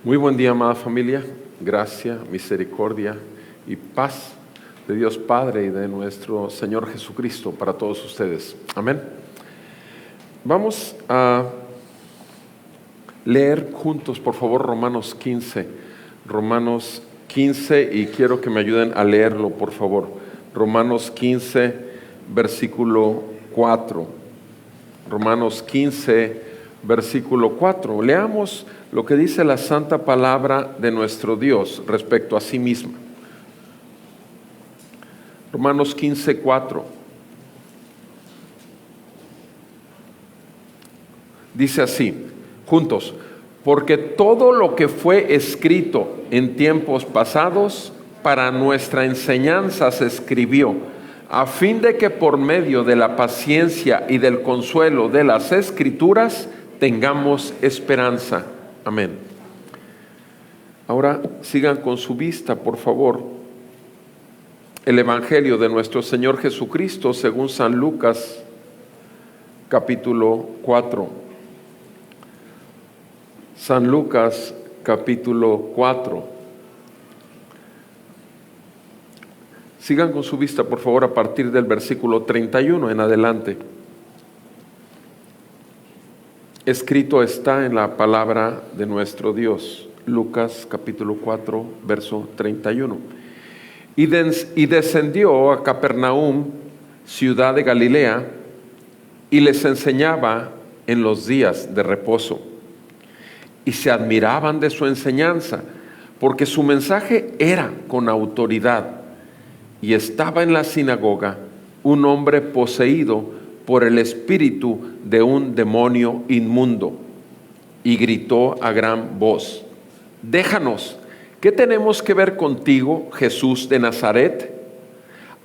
Muy buen día, amada familia. Gracia, misericordia y paz de Dios Padre y de nuestro Señor Jesucristo para todos ustedes. Amén. Vamos a leer juntos, por favor, Romanos 15. Romanos 15, y quiero que me ayuden a leerlo, por favor. Romanos 15, versículo 4. Romanos 15, versículo 4. Leamos lo que dice la santa palabra de nuestro Dios respecto a sí misma. Romanos 15, 4. Dice así, juntos: porque todo lo que fue escrito en tiempos pasados para nuestra enseñanza se escribió, a fin de que por medio de la paciencia y del consuelo de las Escrituras tengamos esperanza. Amén. Ahora sigan con su vista, por favor, el Evangelio de nuestro Señor Jesucristo según San Lucas, capítulo 4. San Lucas, capítulo 4. Sigan con su vista, por favor, a partir del versículo 31 en adelante. Escrito está en la palabra de nuestro Dios. Lucas capítulo 4, verso 31. Y descendió a Capernaum, ciudad de Galilea, y les enseñaba en los días de reposo. Y se admiraban de su enseñanza, porque su mensaje era con autoridad. Y estaba en la sinagoga un hombre poseído por el espíritu de un demonio inmundo, y gritó a gran voz: déjanos, ¿qué tenemos que ver contigo, Jesús de Nazaret?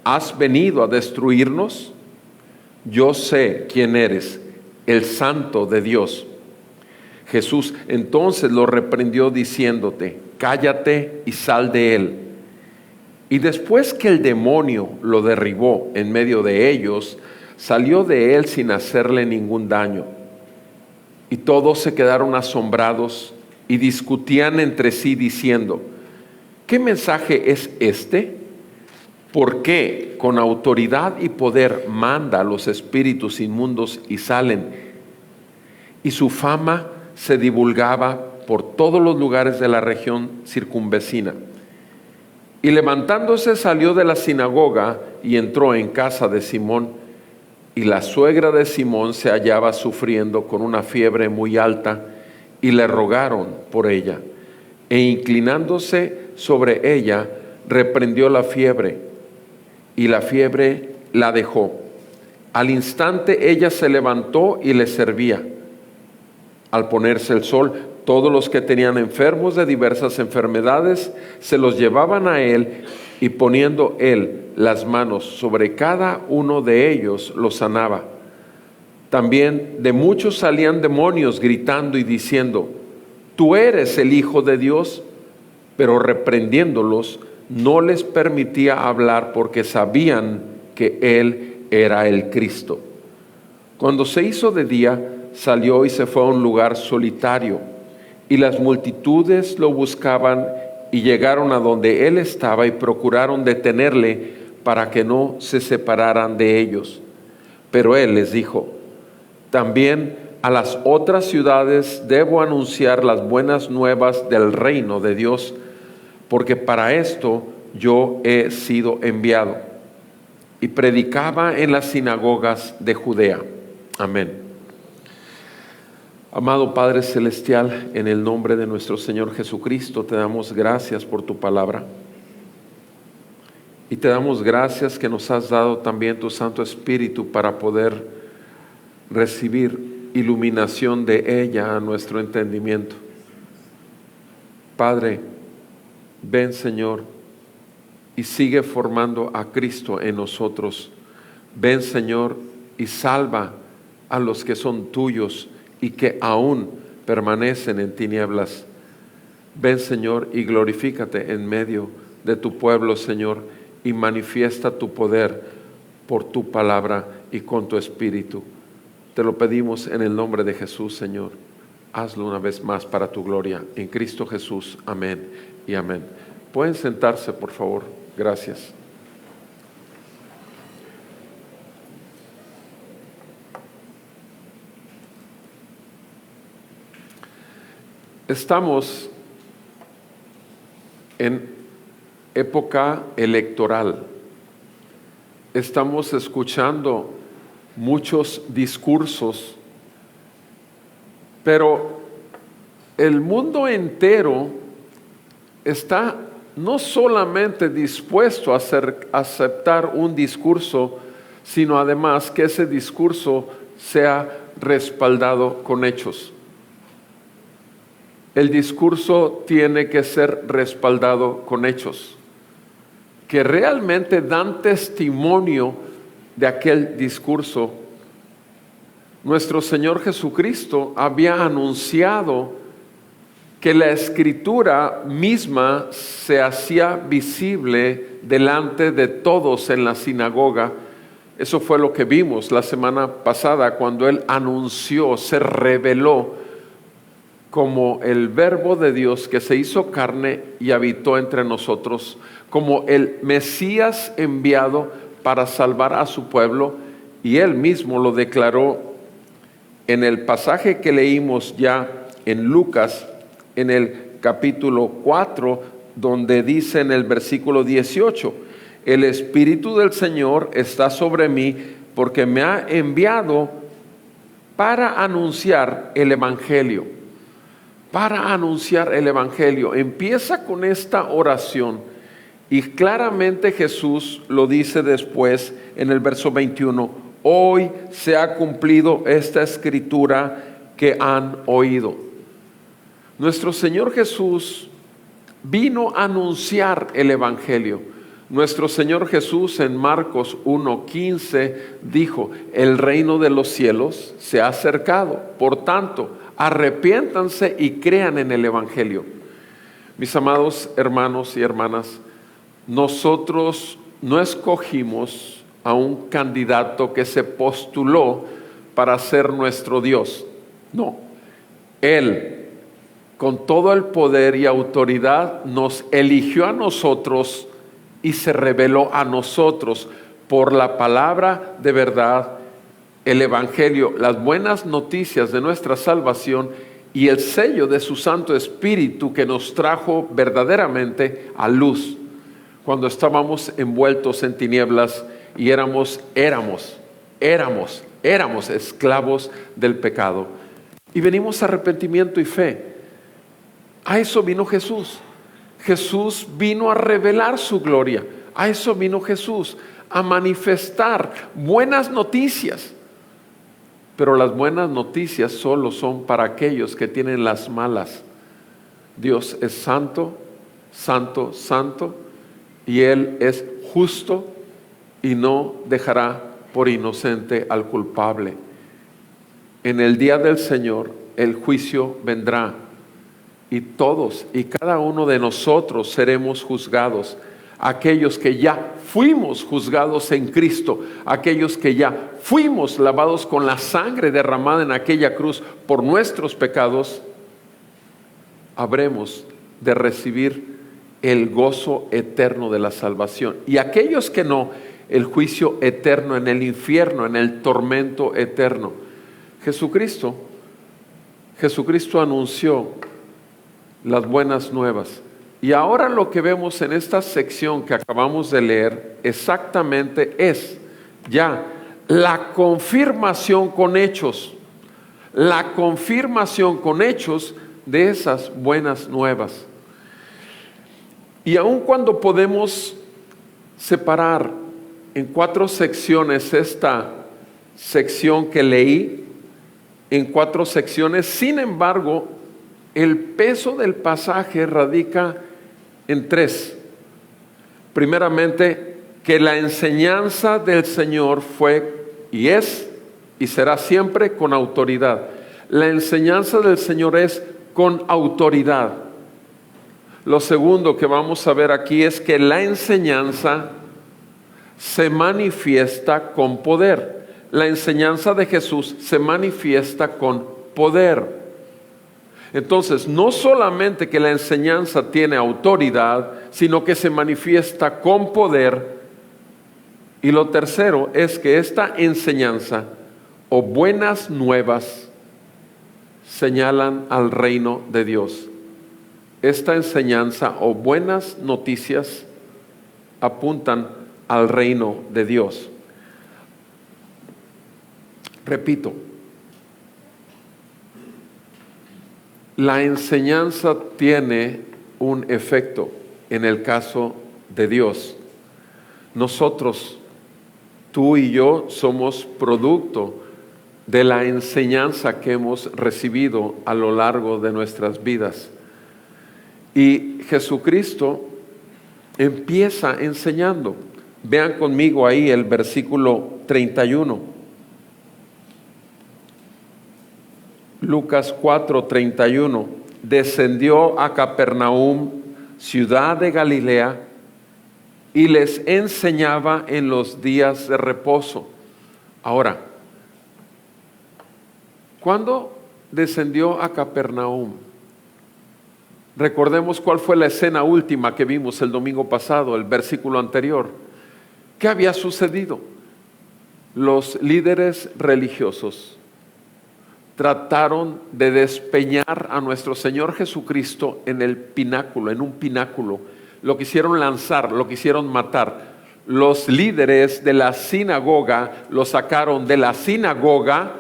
¿Has venido a destruirnos? Yo sé quién eres, el Santo de Dios. Jesús entonces lo reprendió diciéndote: cállate y sal de él. Y después que el demonio lo derribó en medio de ellos, salió de él sin hacerle ningún daño. Y todos se quedaron asombrados y discutían entre sí diciendo: ¿qué mensaje es este? ¿Por qué con autoridad y poder manda a los espíritus inmundos y salen? Y su fama se divulgaba por todos los lugares de la región circunvecina. Y levantándose salió de la sinagoga y entró en casa de Simón. Y la suegra de Simón se hallaba sufriendo con una fiebre muy alta, y le rogaron por ella. E inclinándose sobre ella, reprendió la fiebre, y la fiebre la dejó. Al instante ella se levantó y le servía. Al ponerse el sol, todos los que tenían enfermos de diversas enfermedades se los llevaban a él, y poniendo él las manos sobre cada uno de ellos, los sanaba. También de muchos salían demonios gritando y diciendo: tú eres el Hijo de Dios. Pero reprendiéndolos, no les permitía hablar, porque sabían que él era el Cristo. Cuando se hizo de día, salió y se fue a un lugar solitario, y las multitudes lo buscaban, y llegaron a donde él estaba y procuraron detenerle para que no se separaran de ellos. Pero él les dijo: también a las otras ciudades debo anunciar las buenas nuevas del reino de Dios, porque para esto yo he sido enviado. Y predicaba en las sinagogas de Judea. Amén. Amado Padre Celestial, en el nombre de nuestro Señor Jesucristo, te damos gracias por tu palabra. Y te damos gracias que nos has dado también tu Santo Espíritu para poder recibir iluminación de ella a nuestro entendimiento. Padre, ven, Señor, y sigue formando a Cristo en nosotros. Ven, Señor, y salva a los que son tuyos y que aún permanecen en tinieblas. Ven, Señor, y glorifícate en medio de tu pueblo, Señor, y manifiesta tu poder por tu palabra y con tu Espíritu. Te lo pedimos en el nombre de Jesús, Señor. hazlo una vez más para tu gloria. En Cristo Jesús. Amén y amén. Pueden sentarse, por favor. Gracias. Estamos en época electoral. Estamos escuchando muchos discursos, pero el mundo entero está no solamente dispuesto a aceptar un discurso, sino además que ese discurso sea respaldado con hechos. El discurso tiene que ser respaldado con hechos, que realmente dan testimonio de aquel discurso. Nuestro Señor Jesucristo había anunciado que la Escritura misma se hacía visible delante de todos en la sinagoga. Eso fue lo que vimos la semana pasada cuando Él anunció, se reveló como el Verbo de Dios que se hizo carne y habitó entre nosotros, como el Mesías enviado para salvar a su pueblo, y Él mismo lo declaró en el pasaje que leímos ya en Lucas, en el capítulo 4, donde dice en el versículo 18, el Espíritu del Señor está sobre mí porque me ha enviado para anunciar el Evangelio. Para anunciar el Evangelio. Empieza con esta oración y claramente Jesús lo dice después en el verso 21. Hoy se ha cumplido esta escritura que han oído. Nuestro Señor Jesús vino a anunciar el Evangelio. Nuestro Señor Jesús en Marcos 1:15 dijo, el reino de los cielos se ha acercado, por tanto, arrepiéntanse y crean en el Evangelio. Mis amados hermanos y hermanas, nosotros no escogimos a un candidato que se postuló para ser nuestro Dios. No, Él, con todo el poder y autoridad, nos eligió a nosotros y se reveló a nosotros por la palabra de verdad, el Evangelio, las buenas noticias de nuestra salvación y el sello de su Santo Espíritu que nos trajo verdaderamente a luz cuando estábamos envueltos en tinieblas y éramos esclavos del pecado. Y venimos a arrepentimiento y fe. A eso vino Jesús. Jesús vino a revelar su gloria. A eso vino Jesús, a manifestar buenas noticias. Pero las buenas noticias solo son para aquellos que tienen las malas. Dios es santo, santo, santo, y Él es justo y no dejará por inocente al culpable. En el día del Señor el juicio vendrá y todos y cada uno de nosotros seremos juzgados. Aquellos que ya fuimos juzgados en Cristo, aquellos que ya fuimos lavados con la sangre derramada en aquella cruz por nuestros pecados, habremos de recibir el gozo eterno de la salvación. Y aquellos que no, el juicio eterno en el infierno, en el tormento eterno. Jesucristo anunció las buenas nuevas. Y ahora lo que vemos en esta sección que acabamos de leer exactamente es ya la confirmación con hechos. La confirmación con hechos de esas buenas nuevas. Y aun cuando podemos separar en 4 secciones esta sección que leí, en 4 secciones, sin embargo, el peso del pasaje radica en 3. Primeramente, que la enseñanza del Señor fue y es y será siempre con autoridad. La enseñanza del Señor es con autoridad. Lo segundo que vamos a ver aquí es que la enseñanza se manifiesta con poder. La enseñanza de Jesús se manifiesta con poder. Entonces, no solamente que la enseñanza tiene autoridad, sino que se manifiesta con poder. Y lo tercero es que esta enseñanza o buenas nuevas señalan al reino de Dios. Esta enseñanza o buenas noticias apuntan al reino de Dios. Repito, la enseñanza tiene un efecto en el caso de Dios. Nosotros, tú y yo, somos producto de la enseñanza que hemos recibido a lo largo de nuestras vidas. Y Jesucristo empieza enseñando. Vean conmigo ahí el versículo 31. Lucas 4:31. Descendió a Capernaum, ciudad de Galilea, y les enseñaba en los días de reposo. Ahora, ¿cuándo descendió a Capernaum? Recordemos cuál fue la escena última que vimos el domingo pasado, el versículo anterior. ¿Qué había sucedido? Los líderes religiosos trataron de despeñar a nuestro Señor Jesucristo en el pináculo, en un pináculo. Lo quisieron lanzar, lo quisieron matar. Los líderes de la sinagoga lo sacaron de la sinagoga,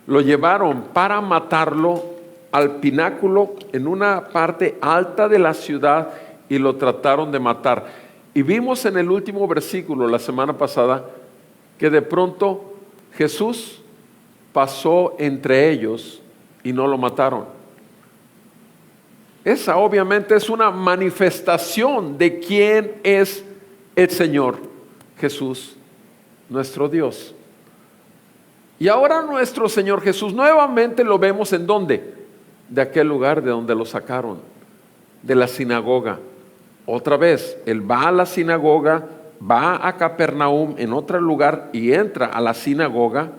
lo llevaron para matarlo al pináculo en una parte alta de la ciudad y lo trataron de matar. Y vimos en el último versículo la semana pasada que de pronto Jesús pasó entre ellos y no lo mataron. Esa obviamente es una manifestación de quién es el Señor Jesús, nuestro Dios. Y ahora nuestro Señor Jesús nuevamente lo vemos ¿en dónde? De aquel lugar de donde lo sacaron, de la sinagoga. Otra vez, Él va a la sinagoga, va a Capernaum en otro lugar y entra a la sinagoga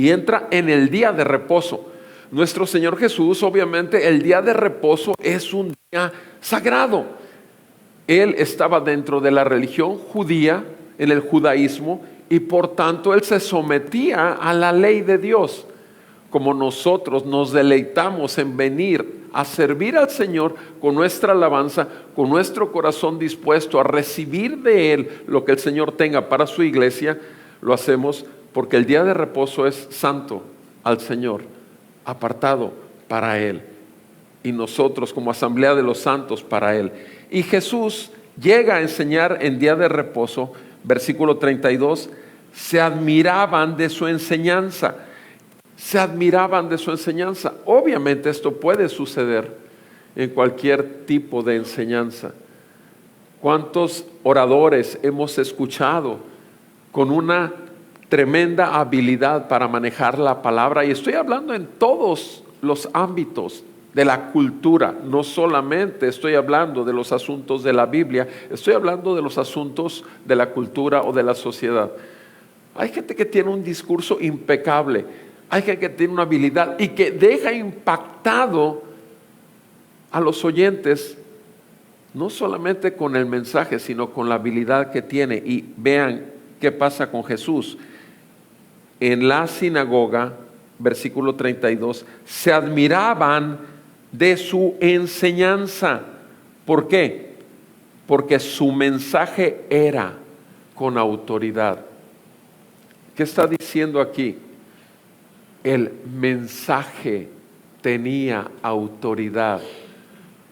y entra en el día de reposo. Nuestro Señor Jesús, obviamente, el día de reposo es un día sagrado. Él estaba dentro de la religión judía, en el judaísmo, y por tanto Él se sometía a la ley de Dios. Como nosotros nos deleitamos en venir a servir al Señor con nuestra alabanza, con nuestro corazón dispuesto a recibir de Él lo que el Señor tenga para su iglesia, lo hacemos porque el día de reposo es santo al Señor, apartado para Él. Y nosotros como asamblea de los santos para Él. Y Jesús llega a enseñar en día de reposo, versículo 32, se admiraban de su enseñanza. Se admiraban de su enseñanza. Obviamente esto puede suceder en cualquier tipo de enseñanza. ¿Cuántos oradores hemos escuchado con una tremenda habilidad para manejar la palabra? Y estoy hablando en todos los ámbitos de la cultura, no solamente estoy hablando de los asuntos de la Biblia, estoy hablando de los asuntos de la cultura o de la sociedad. Hay gente que tiene un discurso impecable, hay gente que tiene una habilidad y que deja impactado a los oyentes, no solamente con el mensaje, sino con la habilidad que tiene. Y vean qué pasa con Jesús. En la sinagoga, versículo 32, se admiraban de su enseñanza. ¿Por qué? Porque su mensaje era con autoridad. ¿Qué está diciendo aquí? El mensaje tenía autoridad,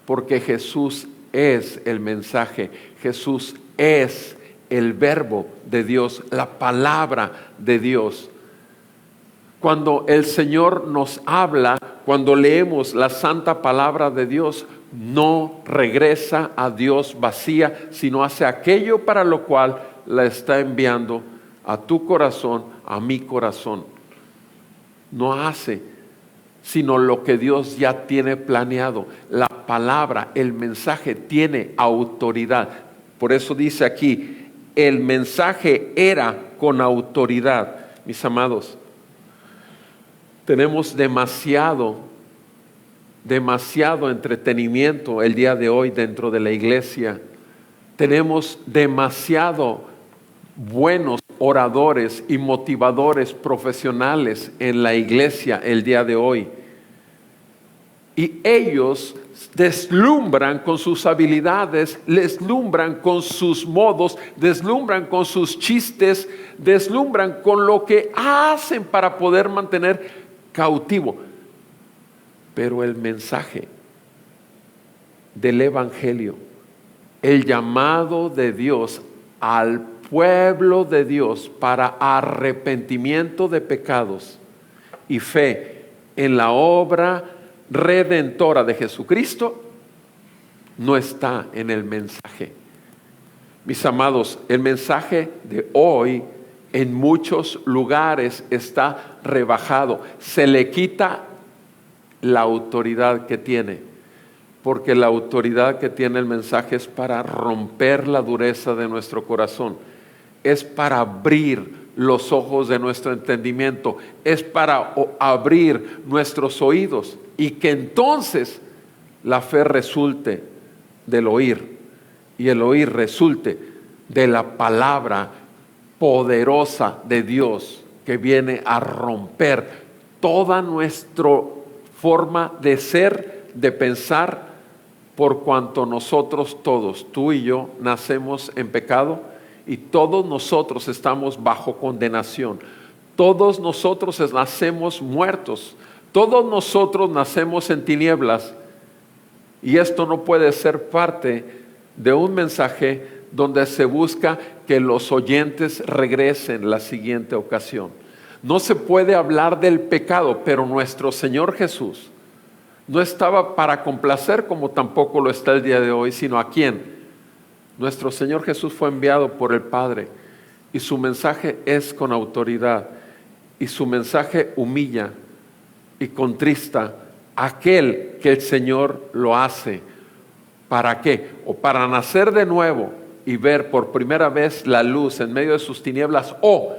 porque Jesús es el mensaje, Jesús es el verbo de Dios, la palabra de Dios. Cuando el Señor nos habla, cuando leemos la santa palabra de Dios, no regresa a Dios vacía, sino hace aquello para lo cual la está enviando a tu corazón, a mi corazón. No hace sino lo que Dios ya tiene planeado. La palabra, el mensaje tiene autoridad. Por eso dice aquí, el mensaje era con autoridad. Mis amados, tenemos demasiado demasiado entretenimiento el día de hoy dentro de la iglesia. Tenemos demasiado buenos oradores y motivadores profesionales en la iglesia el día de hoy. Y ellos deslumbran con sus habilidades, deslumbran con sus modos, deslumbran con sus chistes, deslumbran con lo que hacen para poder mantener cautivo. Pero el mensaje del Evangelio, el llamado de Dios al pueblo de Dios para arrepentimiento de pecados y fe en la obra redentora de Jesucristo, no está en el mensaje. Mis amados, el mensaje de hoy en muchos lugares está rebajado. Se le quita la autoridad que tiene, porque la autoridad que tiene el mensaje es para romper la dureza de nuestro corazón, es para abrir los ojos de nuestro entendimiento, es para abrir nuestros oídos y que entonces la fe resulte del oír y el oír resulte de la palabra poderosa de Dios que viene a romper toda nuestra forma de ser, de pensar, por cuanto nosotros todos, tú y yo, nacemos en pecado y todos nosotros estamos bajo condenación. Todos nosotros nacemos muertos. Todos nosotros nacemos en tinieblas. Y esto no puede ser parte de un mensaje donde se busca que los oyentes regresen la siguiente ocasión. No se puede hablar del pecado, pero nuestro Señor Jesús no estaba para complacer, como tampoco lo está el día de hoy, sino ¿a quién? Nuestro Señor Jesús fue enviado por el Padre y su mensaje es con autoridad y su mensaje humilla y contrista a aquel que el Señor lo hace. ¿Para qué? O para nacer de nuevo y ver por primera vez la luz en medio de sus tinieblas, o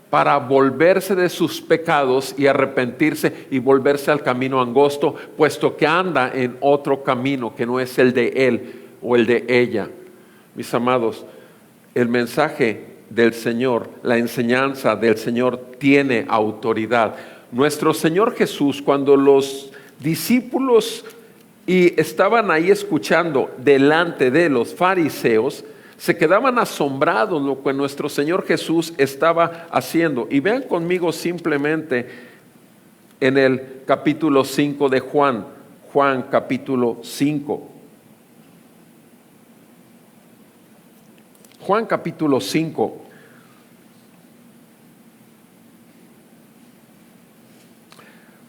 para volverse de sus pecados y arrepentirse y volverse al camino angosto, puesto que anda en otro camino que no es el de él o el de ella. Mis amados, el mensaje del Señor, la enseñanza del Señor tiene autoridad. Nuestro Señor Jesús, cuando los discípulos estaban ahí escuchando delante de los fariseos, se quedaban asombrados lo que nuestro Señor Jesús estaba haciendo. Y vean conmigo simplemente en el capítulo 5 de Juan, Juan capítulo 5. Juan capítulo 5.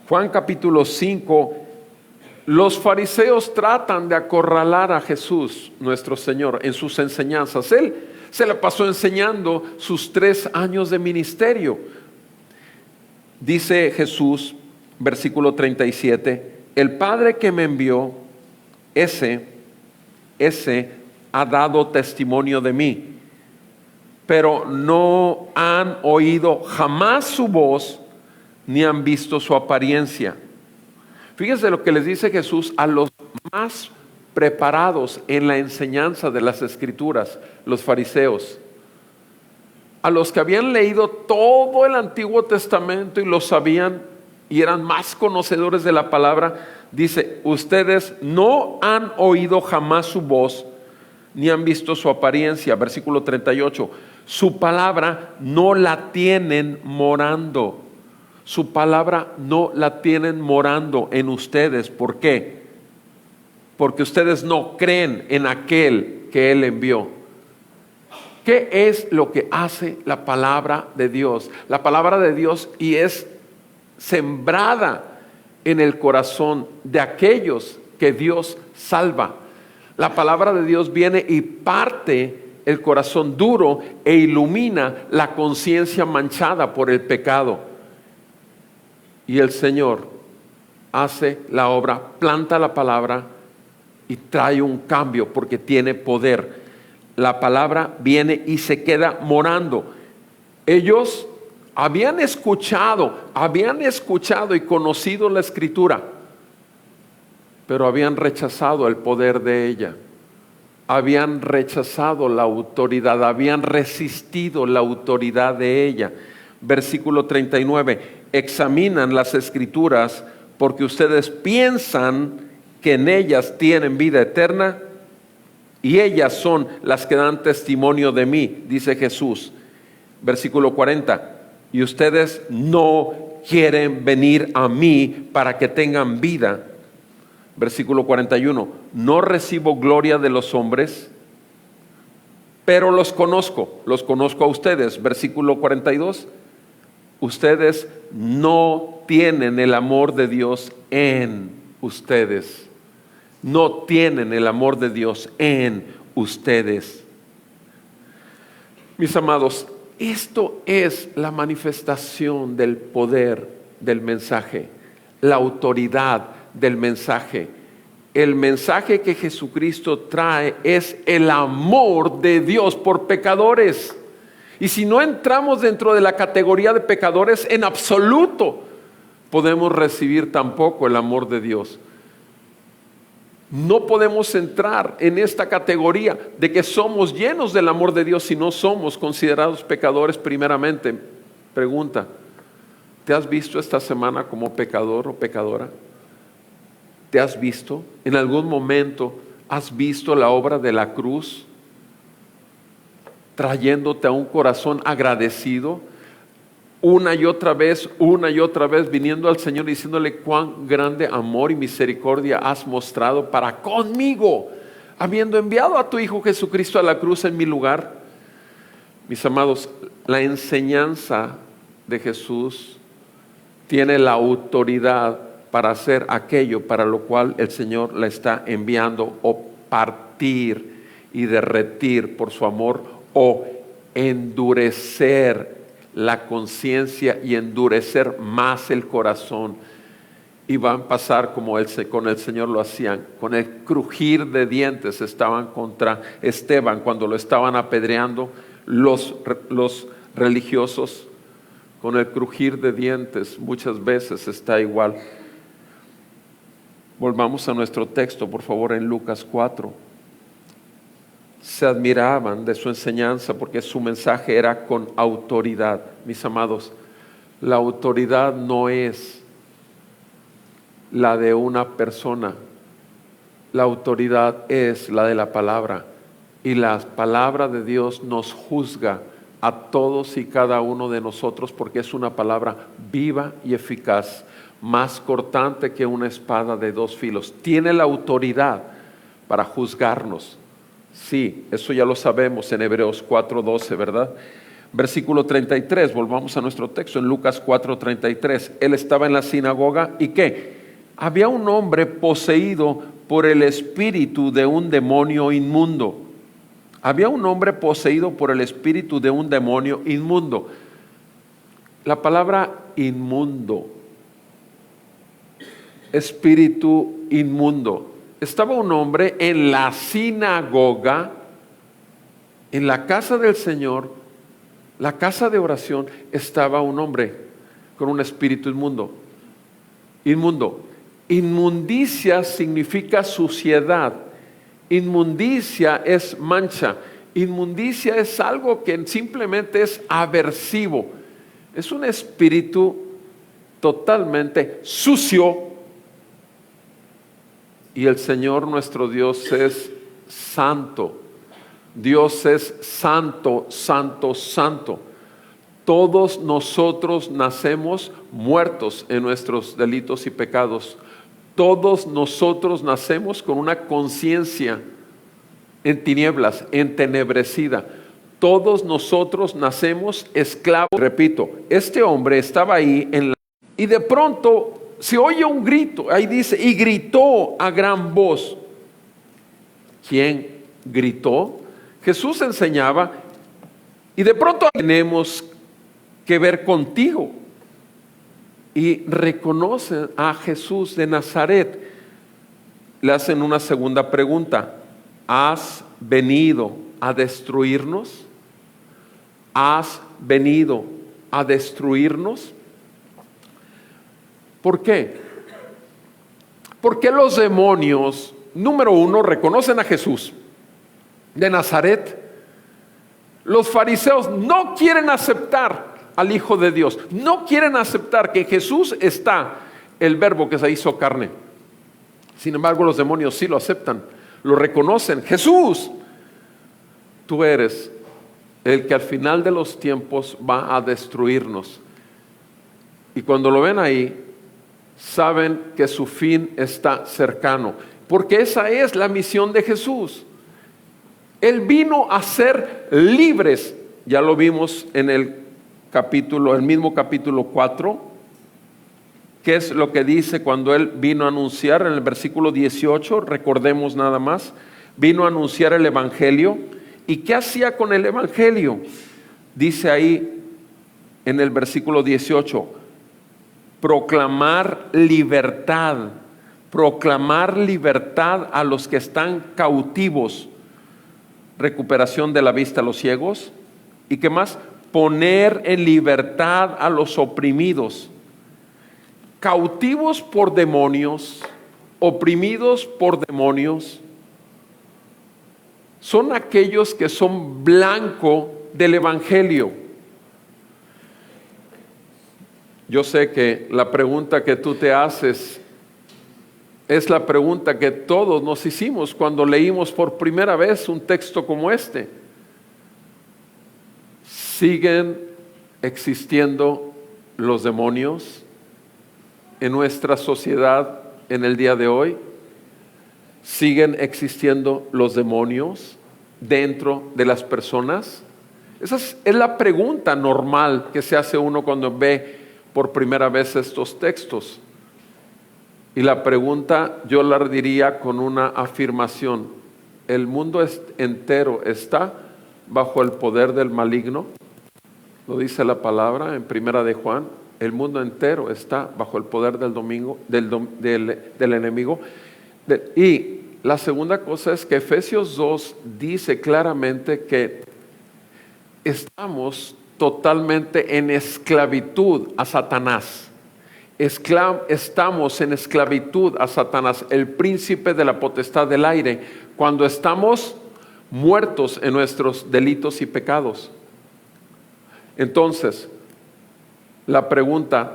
Juan capítulo 5. Los fariseos tratan de acorralar a Jesús, nuestro Señor, en sus enseñanzas. Él se la pasó enseñando sus 3 años de ministerio. Dice Jesús, versículo 37, el Padre que me envió, ese ha dado testimonio de mí, pero no han oído jamás su voz, ni han visto su apariencia. Fíjense lo que les dice Jesús a los más preparados en la enseñanza de las Escrituras, los fariseos. A los que habían leído todo el Antiguo Testamento y lo sabían y eran más conocedores de la palabra, dice, ustedes no han oído jamás su voz, ni han visto su apariencia. Versículo 38, su palabra no la tienen morando. Su palabra no la tienen morando en ustedes. ¿Por qué? Porque ustedes no creen en aquel que Él envió. ¿Qué es lo que hace la palabra de Dios? La palabra de Dios y es sembrada en el corazón de aquellos que Dios salva. La palabra de Dios viene y parte el corazón duro e ilumina la conciencia manchada por el pecado. Y el Señor hace la obra, planta la palabra y trae un cambio porque tiene poder. La palabra viene y se queda morando. Ellos habían escuchado y conocido la Escritura, pero habían rechazado el poder de ella, habían rechazado la autoridad, habían resistido la autoridad de ella. Versículo 39, examinan las Escrituras porque ustedes piensan que en ellas tienen vida eterna y ellas son las que dan testimonio de mí, dice Jesús. Versículo 40, y ustedes no quieren venir a mí para que tengan vida. Versículo 41, no recibo gloria de los hombres, pero los conozco a ustedes. Versículo 42, ustedes no tienen el amor de Dios en ustedes. No tienen el amor de Dios en ustedes. Mis amados, esto es la manifestación del poder del mensaje, la autoridad del mensaje. El mensaje que Jesucristo trae es el amor de Dios por pecadores. Y si no entramos dentro de la categoría de pecadores, en absoluto podemos recibir tampoco el amor de Dios. No podemos entrar en esta categoría de que somos llenos del amor de Dios si no somos considerados pecadores primeramente. Pregunta, ¿te has visto esta semana como pecador o pecadora? ¿Te has visto? ¿En algún momento has visto la obra de la cruz trayéndote a un corazón agradecido? Una y otra vez, viniendo al Señor diciéndole cuán grande amor y misericordia has mostrado para conmigo, habiendo enviado a tu Hijo Jesucristo a la cruz en mi lugar. Mis amados, la enseñanza de Jesús tiene la autoridad para hacer aquello para lo cual el Señor la está enviando, o partir y derretir por su amor, o endurecer la conciencia y endurecer más el corazón. Y van a pasar como con el Señor lo hacían, con el crujir de dientes estaban contra Esteban cuando lo estaban apedreando los religiosos. Con el crujir de dientes muchas veces está igual. Volvamos a nuestro texto, por favor, en Lucas 4. Se admiraban de su enseñanza porque su mensaje era con autoridad. Mis amados, la autoridad no es la de una persona, la autoridad es la de la palabra, y la palabra de Dios nos juzga a todos y cada uno de nosotros porque es una palabra viva y eficaz, más cortante que una espada de dos filos. Tiene la autoridad para juzgarnos. Sí, eso ya lo sabemos en Hebreos 4:12, ¿verdad? Versículo 33, volvamos a nuestro texto en Lucas 4:33. Él estaba en la sinagoga y ¿qué? Había un hombre poseído por el espíritu de un demonio inmundo. Había un hombre poseído por el espíritu de un demonio inmundo. La palabra inmundo, espíritu inmundo. Estaba un hombre en la sinagoga, en la casa del Señor, la casa de oración, estaba un hombre con un espíritu inmundo. Inmundo. Inmundicia significa suciedad. Inmundicia es mancha. Inmundicia es algo que simplemente es aversivo. Es un espíritu totalmente sucio. Y el Señor nuestro Dios es santo. Dios es santo, santo, santo. Todos nosotros nacemos muertos en nuestros delitos y pecados. Todos nosotros nacemos con una conciencia en tinieblas, entenebrecida. Todos nosotros nacemos esclavos. Repito, este hombre estaba ahí y de pronto se oye un grito, ahí dice, y gritó a gran voz. ¿Quién gritó? Jesús enseñaba, y de pronto tenemos que ver contigo. Y reconocen a Jesús de Nazaret. Le hacen una segunda pregunta. ¿Has venido a destruirnos? ¿Has venido a destruirnos? ¿Por qué? ¿Por qué los demonios, número uno, reconocen a Jesús de Nazaret? Los fariseos no quieren aceptar al Hijo de Dios, no quieren aceptar que Jesús está, el verbo que se hizo carne. Sin embargo, los demonios sí lo aceptan, lo reconocen. Jesús, tú eres el que al final de los tiempos va a destruirnos. Y cuando lo ven ahí, saben que su fin está cercano, porque esa es la misión de Jesús. Él vino a ser libres. Ya lo vimos en el mismo capítulo 4, que es lo que dice cuando Él vino a anunciar en el versículo 18, recordemos nada más, vino a anunciar el Evangelio. ¿Y qué hacía con el Evangelio? Dice ahí en el versículo 18, proclamar libertad a los que están cautivos, recuperación de la vista a los ciegos, y qué más, poner en libertad a los oprimidos, cautivos por demonios, oprimidos por demonios, son aquellos que son blanco del Evangelio. Yo sé que la pregunta que tú te haces es la pregunta que todos nos hicimos cuando leímos por primera vez un texto como este. ¿Siguen existiendo los demonios en nuestra sociedad en el día de hoy? ¿Siguen existiendo los demonios dentro de las personas? Esa es la pregunta normal que se hace uno cuando ve por primera vez estos textos. Y la pregunta yo la diría con una afirmación: ¿el mundo entero está bajo el poder del maligno? Lo dice la palabra en Primera de Juan, el mundo entero está bajo el poder del enemigo. Y la segunda cosa es que Efesios 2 dice claramente que estamos totalmente en esclavitud a Satanás. Estamos en esclavitud a Satanás, el príncipe de la potestad del aire, cuando estamos muertos en nuestros delitos y pecados. Entonces, la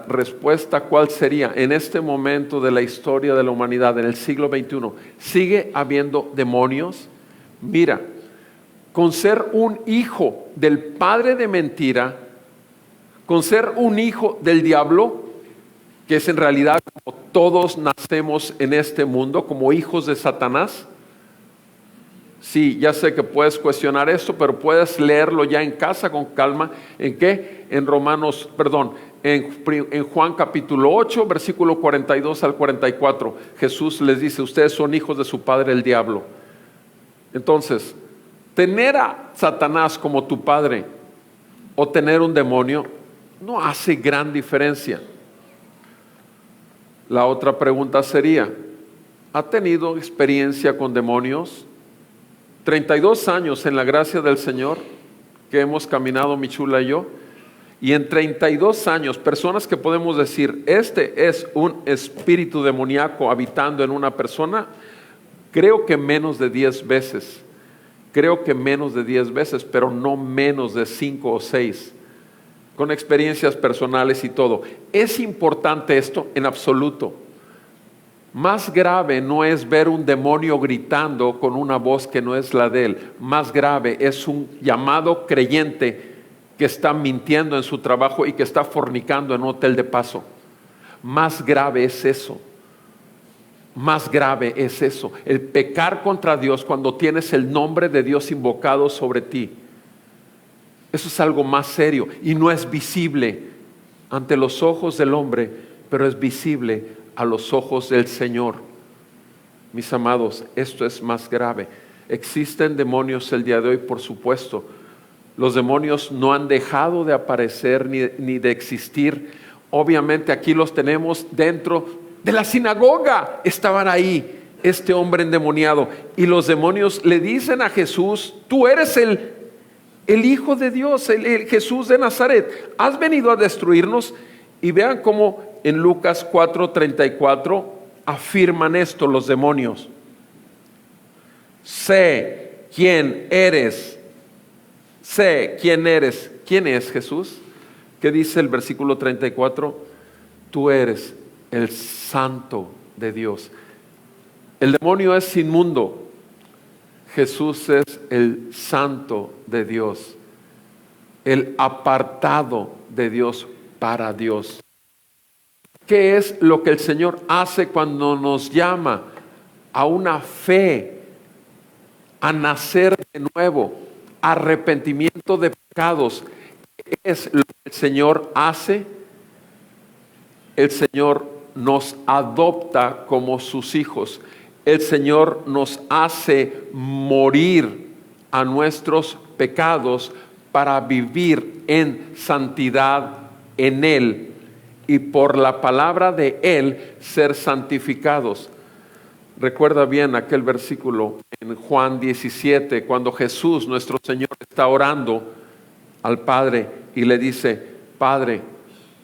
respuesta, ¿cuál sería? En este momento de la historia de la humanidad, en el siglo XXI, ¿sigue habiendo demonios? Mira, con ser un hijo del padre de mentira, con ser un hijo del diablo, que es en realidad como todos nacemos en este mundo, como hijos de Satanás. Sí, ya sé que puedes cuestionar esto, pero puedes leerlo ya en casa con calma. ¿En qué? En Juan capítulo 8, versículo 42 al 44. Jesús les dice: ustedes son hijos de su padre el diablo. Entonces, tener a Satanás como tu padre o tener un demonio no hace gran diferencia. La otra pregunta sería: ¿ha tenido experiencia con demonios? 32 años en la gracia del Señor que hemos caminado mi chula y yo, y en 32 años, personas que podemos decir, este es un espíritu demoníaco habitando en una persona, creo que menos de 10 veces, pero no menos de 5 o 6, con experiencias personales y todo. ¿Es importante esto? En absoluto. Más grave no es ver un demonio gritando con una voz que no es la de él. Más grave es un llamado creyente que está mintiendo en su trabajo y que está fornicando en un hotel de paso. Más grave es eso. Más grave es eso. El pecar contra Dios cuando tienes el nombre de Dios invocado sobre ti. Eso es algo más serio y no es visible ante los ojos del hombre, pero es visible a los ojos del Señor. Mis amados, esto es más grave. ¿Existen demonios el día de hoy? Por supuesto. Los demonios no han dejado de aparecer ni de existir. Obviamente aquí los tenemos dentro de la sinagoga. Estaban ahí, este hombre endemoniado. Y los demonios le dicen a Jesús: tú eres el Hijo de Dios, el Jesús de Nazaret. ¿Has venido a destruirnos? Y vean cómo en Lucas 4:34 afirman esto los demonios. Sé quién eres. Sé quién eres. ¿Quién es Jesús? ¿Qué dice el versículo 34? Tú eres el Santo de Dios. El demonio es inmundo. Jesús es el Santo de Dios, el apartado de Dios para Dios. ¿Qué es lo que el Señor hace cuando nos llama a una fe, a nacer de nuevo, arrepentimiento de pecados? ¿Qué es lo que el Señor hace? El Señor nos adopta como sus hijos. El Señor nos hace morir a nuestros pecados para vivir en santidad en Él y por la palabra de Él ser santificados. Recuerda bien aquel versículo en Juan 17, cuando Jesús, nuestro Señor, está orando al Padre y le dice: Padre,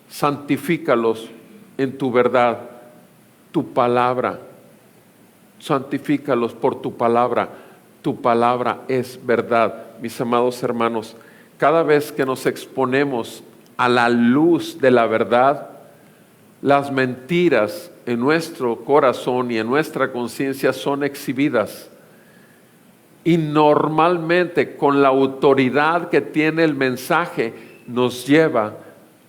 santifícalos en tu verdad, tu palabra. Santifícalos por tu palabra es verdad. Mis amados hermanos, cada vez que nos exponemos a la luz de la verdad, las mentiras en nuestro corazón y en nuestra conciencia son exhibidas. Y normalmente, con la autoridad que tiene el mensaje, nos lleva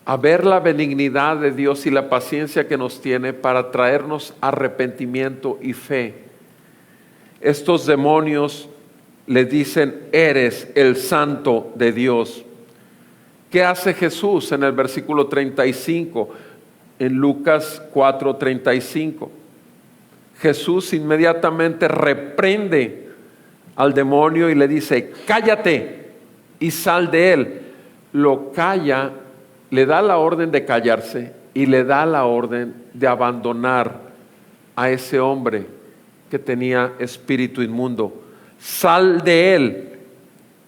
a ver la benignidad de Dios y la paciencia que nos tiene para traernos arrepentimiento y fe. Estos demonios le dicen: eres el Santo de Dios. ¿Qué hace Jesús en el versículo 35? En Lucas 4:35. Jesús inmediatamente reprende al demonio y le dice: cállate y sal de él. Lo calla, le da la orden de callarse y le da la orden de abandonar a ese hombre que tenía espíritu inmundo. Sal de él.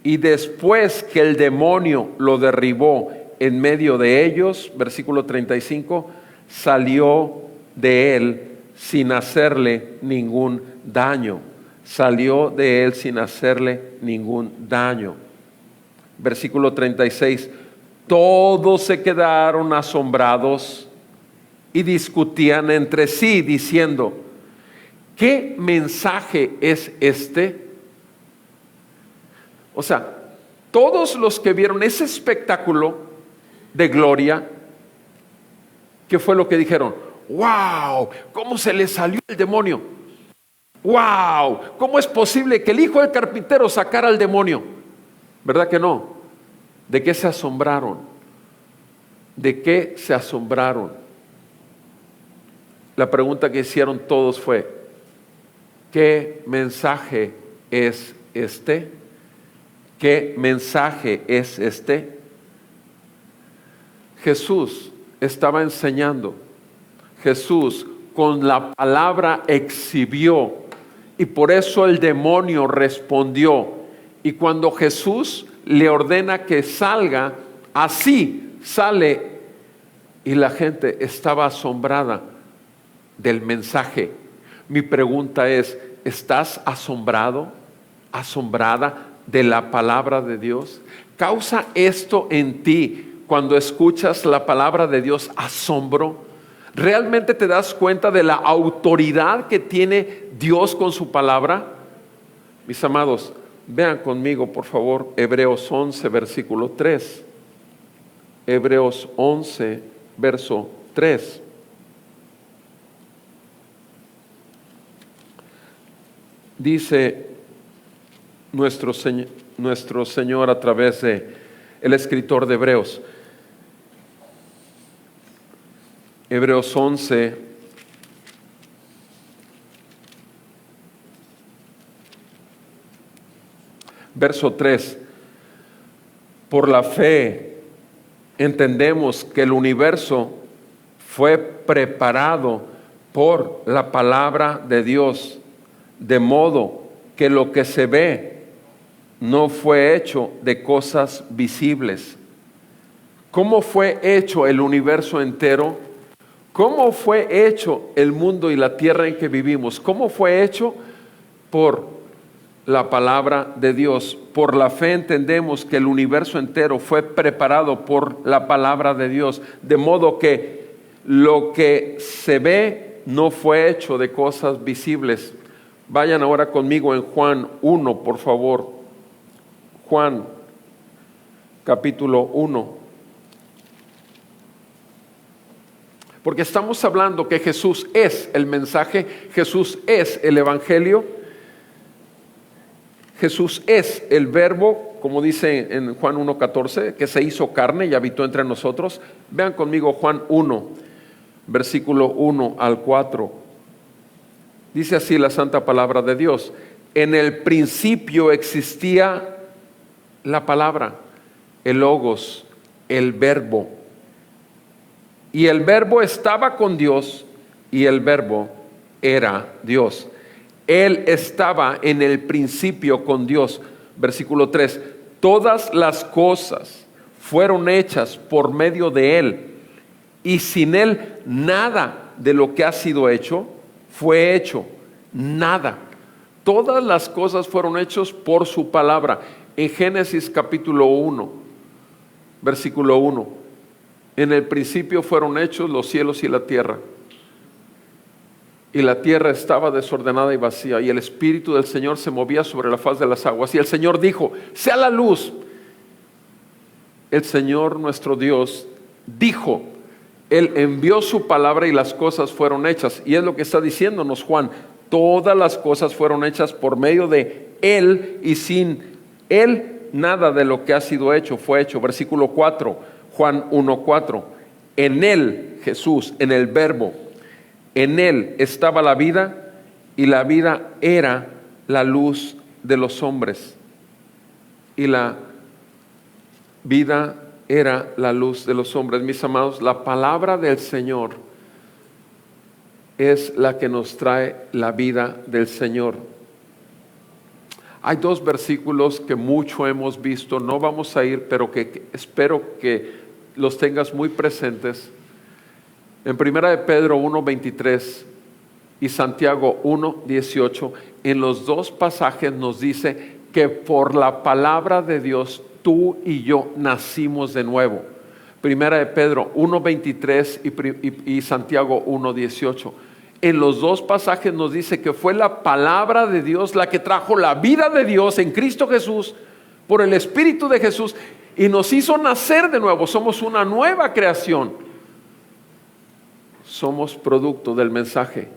Y después que el demonio lo derribó en medio de ellos, versículo 35, salió de él sin hacerle ningún daño. Salió de él sin hacerle ningún daño. Versículo 36, todos se quedaron asombrados y discutían entre sí diciendo: ¿qué mensaje es este? O sea, todos los que vieron ese espectáculo de gloria, ¿qué fue lo que dijeron? ¡Wow! ¿Cómo se le salió el demonio? ¡Wow! ¿Cómo es posible que el hijo del carpintero sacara al demonio? ¿Verdad que no? ¿De qué se asombraron? ¿De qué se asombraron? La pregunta que hicieron todos fue: ¿qué mensaje es este? ¿Qué mensaje es este? Jesús estaba enseñando. Jesús con la palabra exhibió, y por eso el demonio respondió. Y cuando Jesús le ordena que salga, así sale, y la gente estaba asombrada del mensaje. Mi pregunta es: ¿estás asombrado, asombrada de la palabra de Dios? ¿Causa esto en ti, cuando escuchas la palabra de Dios, asombro? ¿Realmente te das cuenta de la autoridad que tiene Dios con su palabra? Mis amados, vean conmigo por favor Hebreos 11 versículo 3. Hebreos 11 verso 3. Dice nuestro Señor a través de el escritor de Hebreos. Hebreos 11 verso 3. Por la fe entendemos que el universo fue preparado por la palabra de Dios, de modo que lo que se ve no fue hecho de cosas visibles. ¿Cómo fue hecho el universo entero? ¿Cómo fue hecho el mundo y la tierra en que vivimos? ¿Cómo fue hecho? Por la palabra de Dios. Por la fe entendemos que el universo entero fue preparado por la palabra de Dios, de modo que lo que se ve no fue hecho de cosas visibles. Vayan ahora conmigo en Juan 1, por favor. Juan, capítulo 1. Porque estamos hablando que Jesús es el mensaje, Jesús es el evangelio, Jesús es el verbo, como dice en Juan 1:14, que se hizo carne y habitó entre nosotros. Vean conmigo Juan 1, versículo 1 al 4. Dice así la santa palabra de Dios: en el principio existía la palabra, el logos, el verbo. Y el verbo estaba con Dios y el verbo era Dios. Él estaba en el principio con Dios. Versículo 3. Todas las cosas fueron hechas por medio de Él. Y sin Él nada de lo que ha sido hecho fue hecho. Nada. Todas las cosas fueron hechas por su palabra. En Génesis capítulo 1, versículo 1. En el principio fueron hechos los cielos y la tierra. Y la tierra estaba desordenada y vacía, y el Espíritu del Señor se movía sobre la faz de las aguas. Y el Señor dijo: sea la luz. El Señor nuestro Dios dijo, Él envió su palabra y las cosas fueron hechas. Y es lo que está diciéndonos Juan: todas las cosas fueron hechas por medio de Él, y sin Él nada de lo que ha sido hecho fue hecho. Versículo 4. Juan 1:4, en Él, Jesús, en el verbo, en Él estaba la vida, y la vida era la luz de los hombres. Y la vida era la luz de los hombres. Mis amados, la palabra del Señor es la que nos trae la vida del Señor. Hay dos versículos que mucho hemos visto, no vamos a ir, pero que espero que los tengas muy presentes. En 1 de Pedro 1:23 y Santiago 1:18, en los dos pasajes nos dice que por la palabra de Dios tú y yo nacimos de nuevo. 1 de Pedro 1:23 y Santiago 1:18. En los dos pasajes nos dice que fue la palabra de Dios la que trajo la vida de Dios en Cristo Jesús, por el Espíritu de Jesús, y nos hizo nacer de nuevo. Somos una nueva creación. Somos producto del mensaje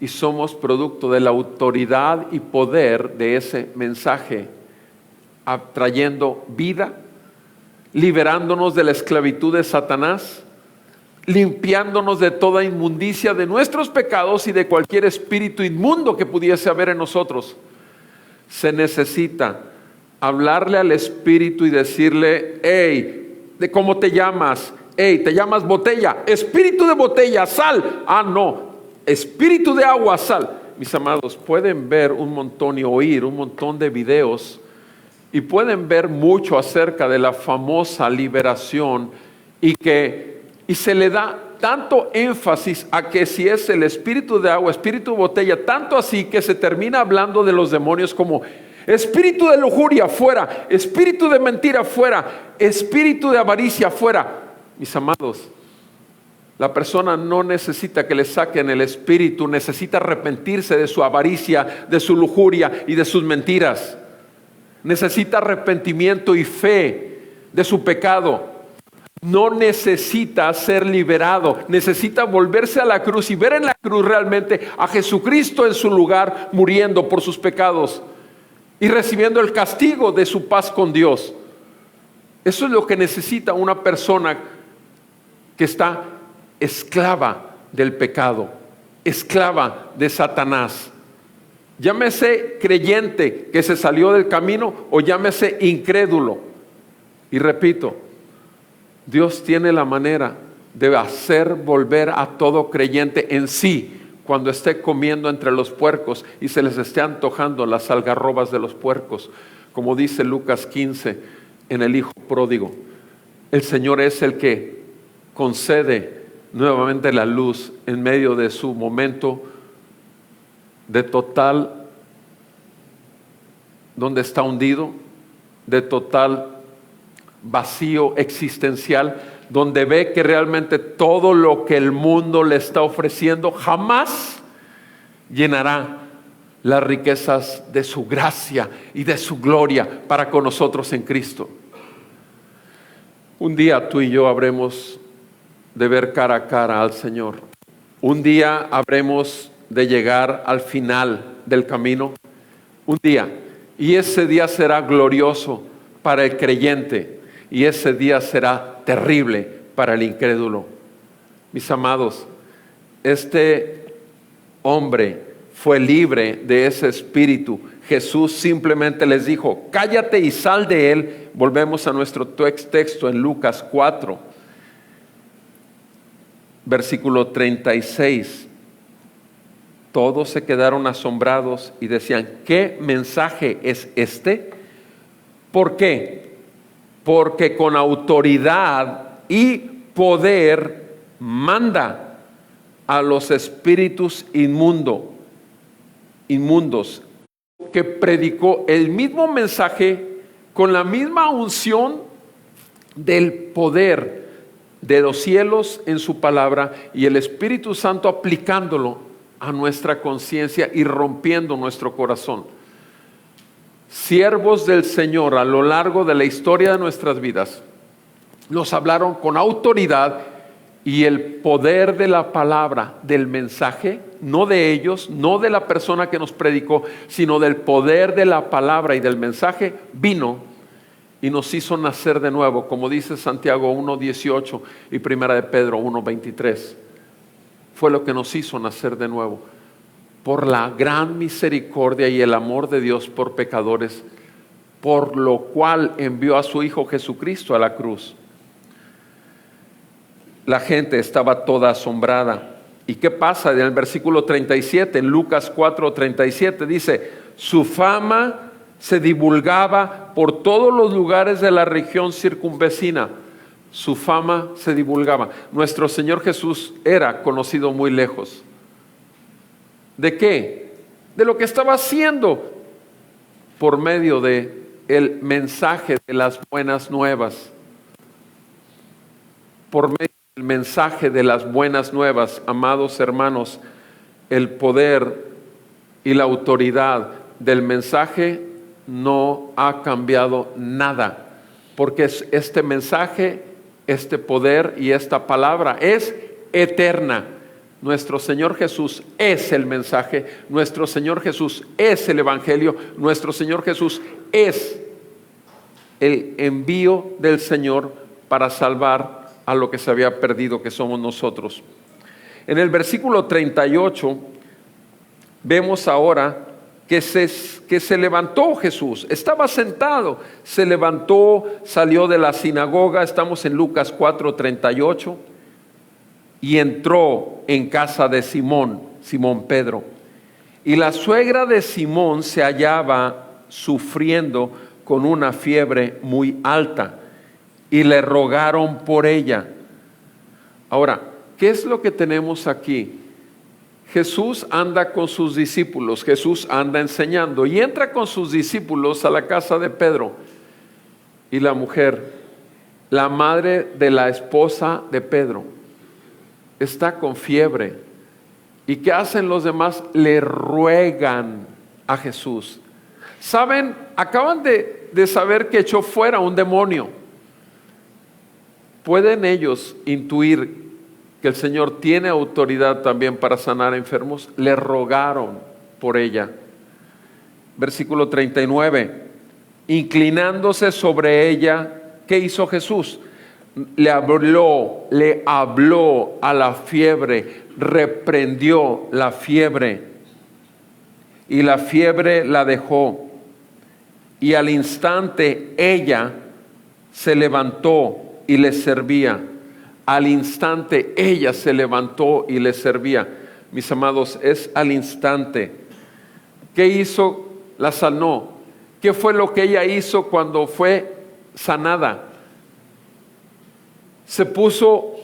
y somos producto de la autoridad y poder de ese mensaje, trayendo vida, liberándonos de la esclavitud de Satanás, limpiándonos de toda inmundicia de nuestros pecados y de cualquier espíritu inmundo que pudiese haber en nosotros. Se necesita hablarle al espíritu y decirle: hey, ¿de cómo te llamas? Hey, te llamas botella, espíritu de botella, sal. Ah, no, espíritu de agua, sal. Mis amados, pueden ver un montón y oír un montón de videos, y pueden ver mucho acerca de la famosa liberación, y se le da tanto énfasis a que si es el espíritu de agua, espíritu de botella, tanto así que se termina hablando de los demonios como espíritu de lujuria fuera, espíritu de mentira fuera, espíritu de avaricia fuera. Mis amados, la persona no necesita que le saquen el espíritu, necesita arrepentirse de su avaricia, de su lujuria y de sus mentiras. Necesita arrepentimiento y fe de su pecado. No necesita ser liberado, necesita volverse a la cruz y ver en la cruz realmente a Jesucristo en su lugar, muriendo por sus pecados y recibiendo el castigo de su paz con Dios. Eso es lo que necesita una persona que está esclava del pecado, esclava de Satanás. Llámese creyente que se salió del camino o llámese incrédulo. Y repito, Dios tiene la manera de hacer volver a todo creyente en sí cuando esté comiendo entre los puercos y se les esté antojando las algarrobas de los puercos, como dice Lucas 15 en el hijo pródigo. El Señor es el que concede nuevamente la luz en medio de su momento de total, donde está hundido, de total vacío existencial, donde ve que realmente todo lo que el mundo le está ofreciendo jamás llenará las riquezas de su gracia y de su gloria para con nosotros en Cristo. Un día tú y yo habremos de ver cara a cara al Señor. Un día habremos de llegar al final del camino. Un día. Y ese día será glorioso para el creyente. Y ese día será terrible para el incrédulo. Mis amados, este hombre fue libre de ese espíritu. Jesús simplemente les dijo, cállate y sal de él. Volvemos a nuestro texto en Lucas 4, versículo 36. Todos se quedaron asombrados y decían, ¿qué mensaje es este? ¿Por qué? Porque con autoridad y poder manda a los espíritus inmundos, que predicó el mismo mensaje con la misma unción del poder de los cielos en su palabra y el Espíritu Santo aplicándolo a nuestra conciencia y rompiendo nuestro corazón. Siervos del Señor a lo largo de la historia de nuestras vidas nos hablaron con autoridad y el poder de la palabra, del mensaje, no de ellos, no de la persona que nos predicó, sino del poder de la palabra y del mensaje, vino y nos hizo nacer de nuevo, como dice Santiago 1:18 y Primera de Pedro 1:23. Fue lo que nos hizo nacer de nuevo, por la gran misericordia y el amor de Dios por pecadores, por lo cual envió a su Hijo Jesucristo a la cruz. La gente estaba toda asombrada. ¿Y qué pasa? En el versículo 37, en Lucas 4:37 dice, su fama se divulgaba por todos los lugares de la región circunvecina. Su fama se divulgaba. Nuestro Señor Jesús era conocido muy lejos. ¿De qué? De lo que estaba haciendo por medio de el mensaje de las buenas nuevas. Por medio del mensaje de las buenas nuevas, amados hermanos, el poder y la autoridad del mensaje no ha cambiado nada, porque este mensaje, este poder y esta palabra es eterna. Nuestro Señor Jesús es el mensaje, nuestro Señor Jesús es el evangelio, nuestro Señor Jesús es el envío del Señor para salvar a lo que se había perdido, que somos nosotros. En el versículo 38 vemos ahora que se levantó Jesús, estaba sentado, se levantó, salió de la sinagoga, estamos en Lucas 4:38, y entró en casa de Simón Pedro. Y la suegra de Simón se hallaba sufriendo con una fiebre muy alta, y le rogaron por ella. Ahora, ¿qué es lo que tenemos aquí? Jesús anda con sus discípulos, Jesús anda enseñando y entra con sus discípulos a la casa de Pedro. Y la mujer, la madre de la esposa de Pedro, está con fiebre. ¿Y qué hacen los demás? Le ruegan a Jesús. ¿Saben? Acaban de saber que echó fuera un demonio. ¿Pueden ellos intuir que el Señor tiene autoridad también para sanar enfermos? Le rogaron por ella. Versículo 39. Inclinándose sobre ella, ¿qué hizo Jesús? Le habló a la fiebre, reprendió la fiebre, y la fiebre la dejó. Y al instante ella se levantó y le servía. Al instante ella se levantó y le servía. Mis amados, es al instante. ¿Qué hizo? La sanó. ¿Qué fue lo que ella hizo cuando fue sanada? Se puso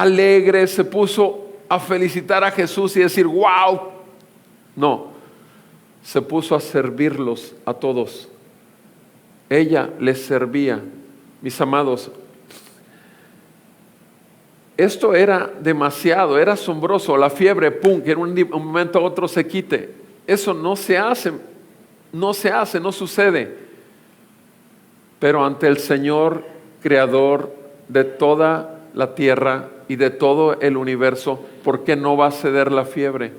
alegre, se puso a felicitar a Jesús y decir, wow. No, se puso a servirlos a todos. Ella les servía. Mis amados, esto era demasiado, era asombroso. La fiebre, pum, que en un momento a otro se quite. Eso no se hace, no sucede. Pero ante el Señor, creador de toda la tierra y de todo el universo, ¿por qué no va a ceder la fiebre?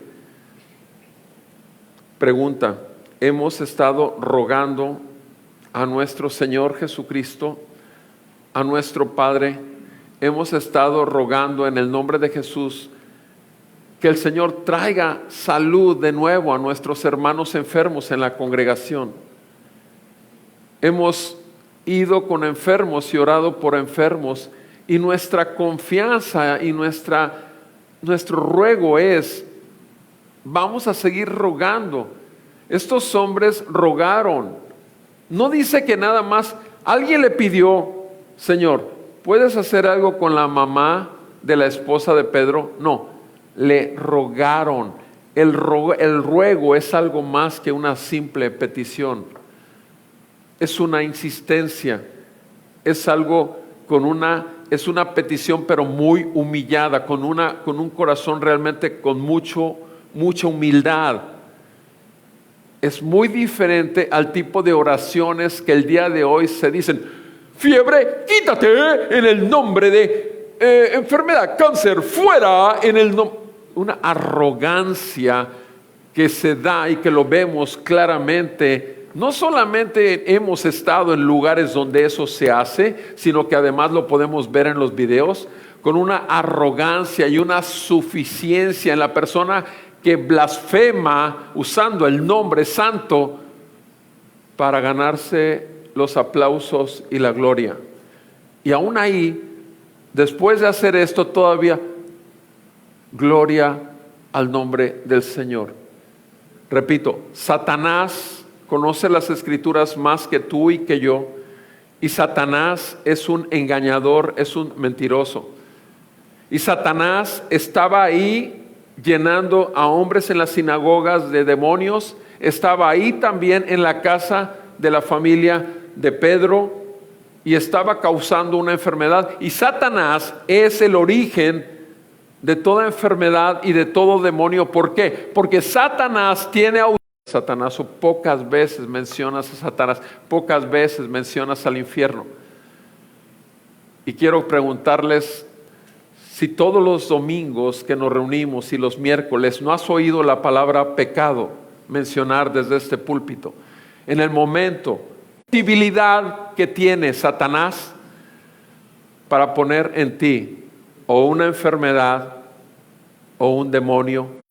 Pregunta, ¿hemos estado rogando a nuestro Señor Jesucristo, a nuestro Padre? Hemos estado rogando en el nombre de Jesús que el Señor traiga salud de nuevo a nuestros hermanos enfermos en la congregación. Hemos ido con enfermos y orado por enfermos, y nuestra confianza y nuestro ruego es, vamos a seguir rogando. Estos hombres rogaron. No dice que nada más alguien le pidió, Señor, ¿puedes hacer algo con la mamá de la esposa de Pedro? No, le rogaron. El ruego es algo más que una simple petición. Es una insistencia, es algo es una petición pero muy humillada, con un corazón realmente con mucha humildad. Es muy diferente al tipo de oraciones que el día de hoy se dicen, fiebre, quítate en el nombre de enfermedad, cáncer, fuera en el nombre. Una arrogancia que se da y que lo vemos claramente. No solamente hemos estado en lugares donde eso se hace, sino que además lo podemos ver en los videos, con una arrogancia y una suficiencia en la persona que blasfema usando el nombre santo para ganarse los aplausos y la gloria. Y aún ahí, después de hacer esto, todavía gloria al nombre del Señor. Repito, Satanás conoce las Escrituras más que tú y que yo, y Satanás es un engañador, es un mentiroso. Y Satanás estaba ahí llenando a hombres en las sinagogas de demonios, estaba ahí también en la casa de la familia de Pedro y estaba causando una enfermedad. Y Satanás es el origen de toda enfermedad y de todo demonio. ¿Por qué? Porque Satanás tiene autoridad. Satanás, o pocas veces mencionas a Satanás, pocas veces mencionas al infierno. Y quiero preguntarles, si todos los domingos que nos reunimos y los miércoles no has oído la palabra pecado mencionar desde este púlpito, en el momento, la posibilidad que tiene Satanás para poner en ti o una enfermedad o un demonio.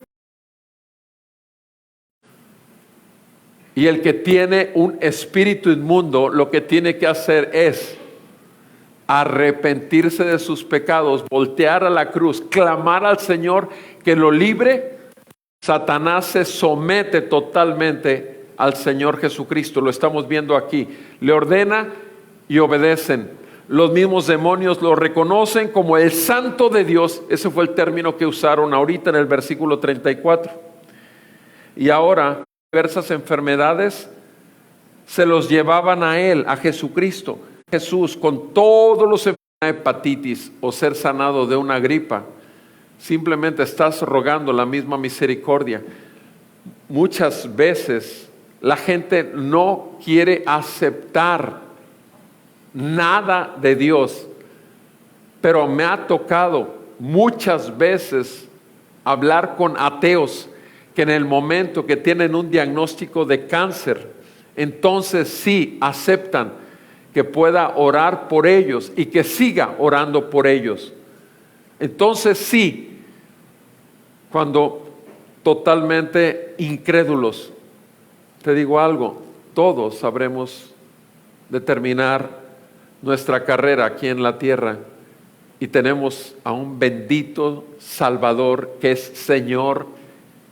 Y el que tiene un espíritu inmundo, lo que tiene que hacer es arrepentirse de sus pecados, voltear a la cruz, clamar al Señor que lo libre. Satanás se somete totalmente al Señor Jesucristo, lo estamos viendo aquí. Le ordena y obedecen. Los mismos demonios lo reconocen como el Santo de Dios. Ese fue el término que usaron ahorita en el versículo 34. Y ahora, diversas enfermedades se los llevaban a Él, a Jesucristo. Jesús, con todos los enfermos de hepatitis o ser sanado de una gripa, simplemente estás rogando la misma misericordia. Muchas veces la gente no quiere aceptar nada de Dios, pero me ha tocado muchas veces hablar con ateos que en el momento que tienen un diagnóstico de cáncer, entonces sí aceptan que pueda orar por ellos y que siga orando por ellos. Entonces sí, cuando totalmente incrédulos, te digo algo, todos sabremos determinar nuestra carrera aquí en la tierra y tenemos a un bendito Salvador que es Señor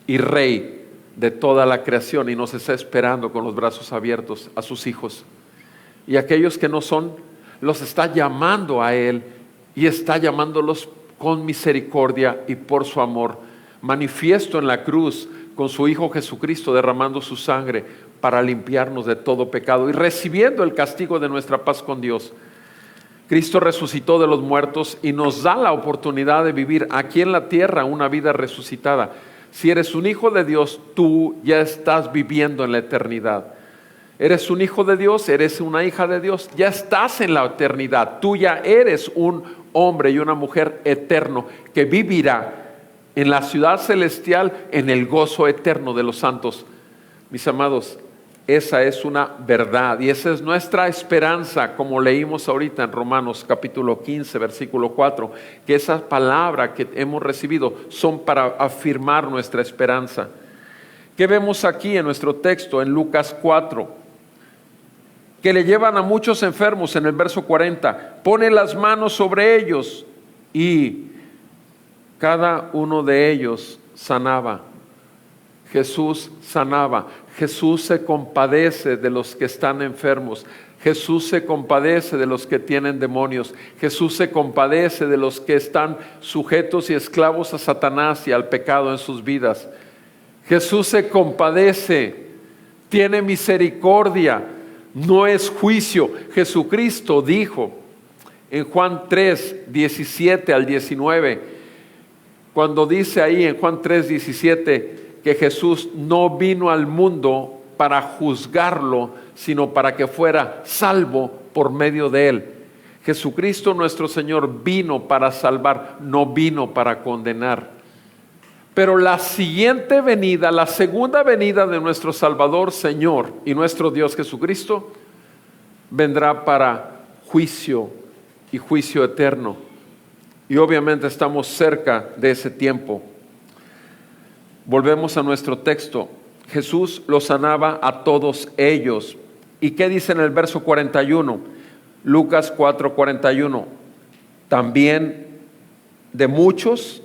y Rey de toda la creación y nos está esperando con los brazos abiertos a sus hijos. Y aquellos que no son, los está llamando a Él y está llamándolos con misericordia y por su amor, manifiesto en la cruz con su Hijo Jesucristo derramando su sangre para limpiarnos de todo pecado y recibiendo el castigo de nuestra paz con Dios. Cristo resucitó de los muertos y nos da la oportunidad de vivir aquí en la tierra una vida resucitada. Si eres un hijo de Dios, tú ya estás viviendo en la eternidad. Eres un hijo de Dios, eres una hija de Dios, ya estás en la eternidad. Tú ya eres un hombre y una mujer eterno que vivirá en la ciudad celestial en el gozo eterno de los santos. Mis amados, esa es una verdad y esa es nuestra esperanza, como leímos ahorita en Romanos capítulo 15, versículo 4, que esas palabras que hemos recibido son para afirmar nuestra esperanza. ¿Qué vemos aquí en nuestro texto en Lucas 4? Que le llevan a muchos enfermos en el verso 40, pone las manos sobre ellos y cada uno de ellos sanaba. Jesús sanaba. Jesús se compadece de los que están enfermos. Jesús se compadece de los que tienen demonios. Jesús se compadece de los que están sujetos y esclavos a Satanás y al pecado en sus vidas. Jesús se compadece, tiene misericordia, no es juicio. Jesucristo dijo en Juan 3, 17 al 19, cuando dice ahí en Juan 3, 17, que Jesús no vino al mundo para juzgarlo, sino para que fuera salvo por medio de él. Jesucristo nuestro Señor vino para salvar, no vino para condenar. Pero la siguiente venida, la segunda venida de nuestro Salvador, Señor y nuestro Dios Jesucristo, vendrá para juicio y juicio eterno. Y obviamente estamos cerca de ese tiempo. Volvemos a nuestro texto. Jesús los sanaba a todos ellos. ¿Y qué dice en el verso 41? Lucas 4:41. También de muchos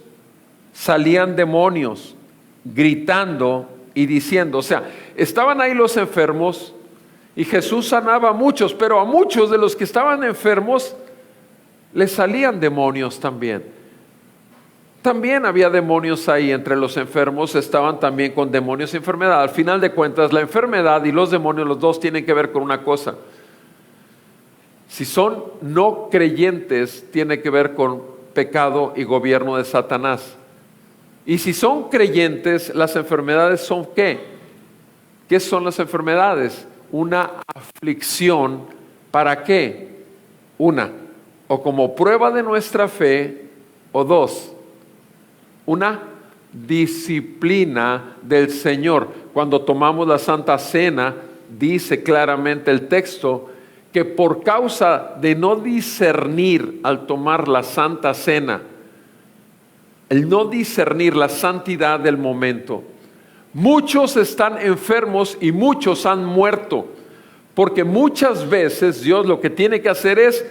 salían demonios gritando y diciendo, o sea, estaban ahí los enfermos y Jesús sanaba a muchos, pero a muchos de los que estaban enfermos les salían demonios también. También había demonios ahí entre los enfermos, estaban también con demonios y enfermedad. Al final de cuentas, la enfermedad y los demonios, los dos tienen que ver con una cosa. Si son no creyentes, tiene que ver con pecado y gobierno de Satanás. Y si son creyentes, las enfermedades son ¿qué? ¿Qué son las enfermedades? Una aflicción, ¿para qué? Una, o como prueba de nuestra fe, o dos, una disciplina del Señor. Cuando tomamos la Santa Cena, dice claramente el texto que por causa de no discernir al tomar la Santa Cena, el no discernir la santidad del momento, muchos están enfermos y muchos han muerto, porque muchas veces Dios lo que tiene que hacer es,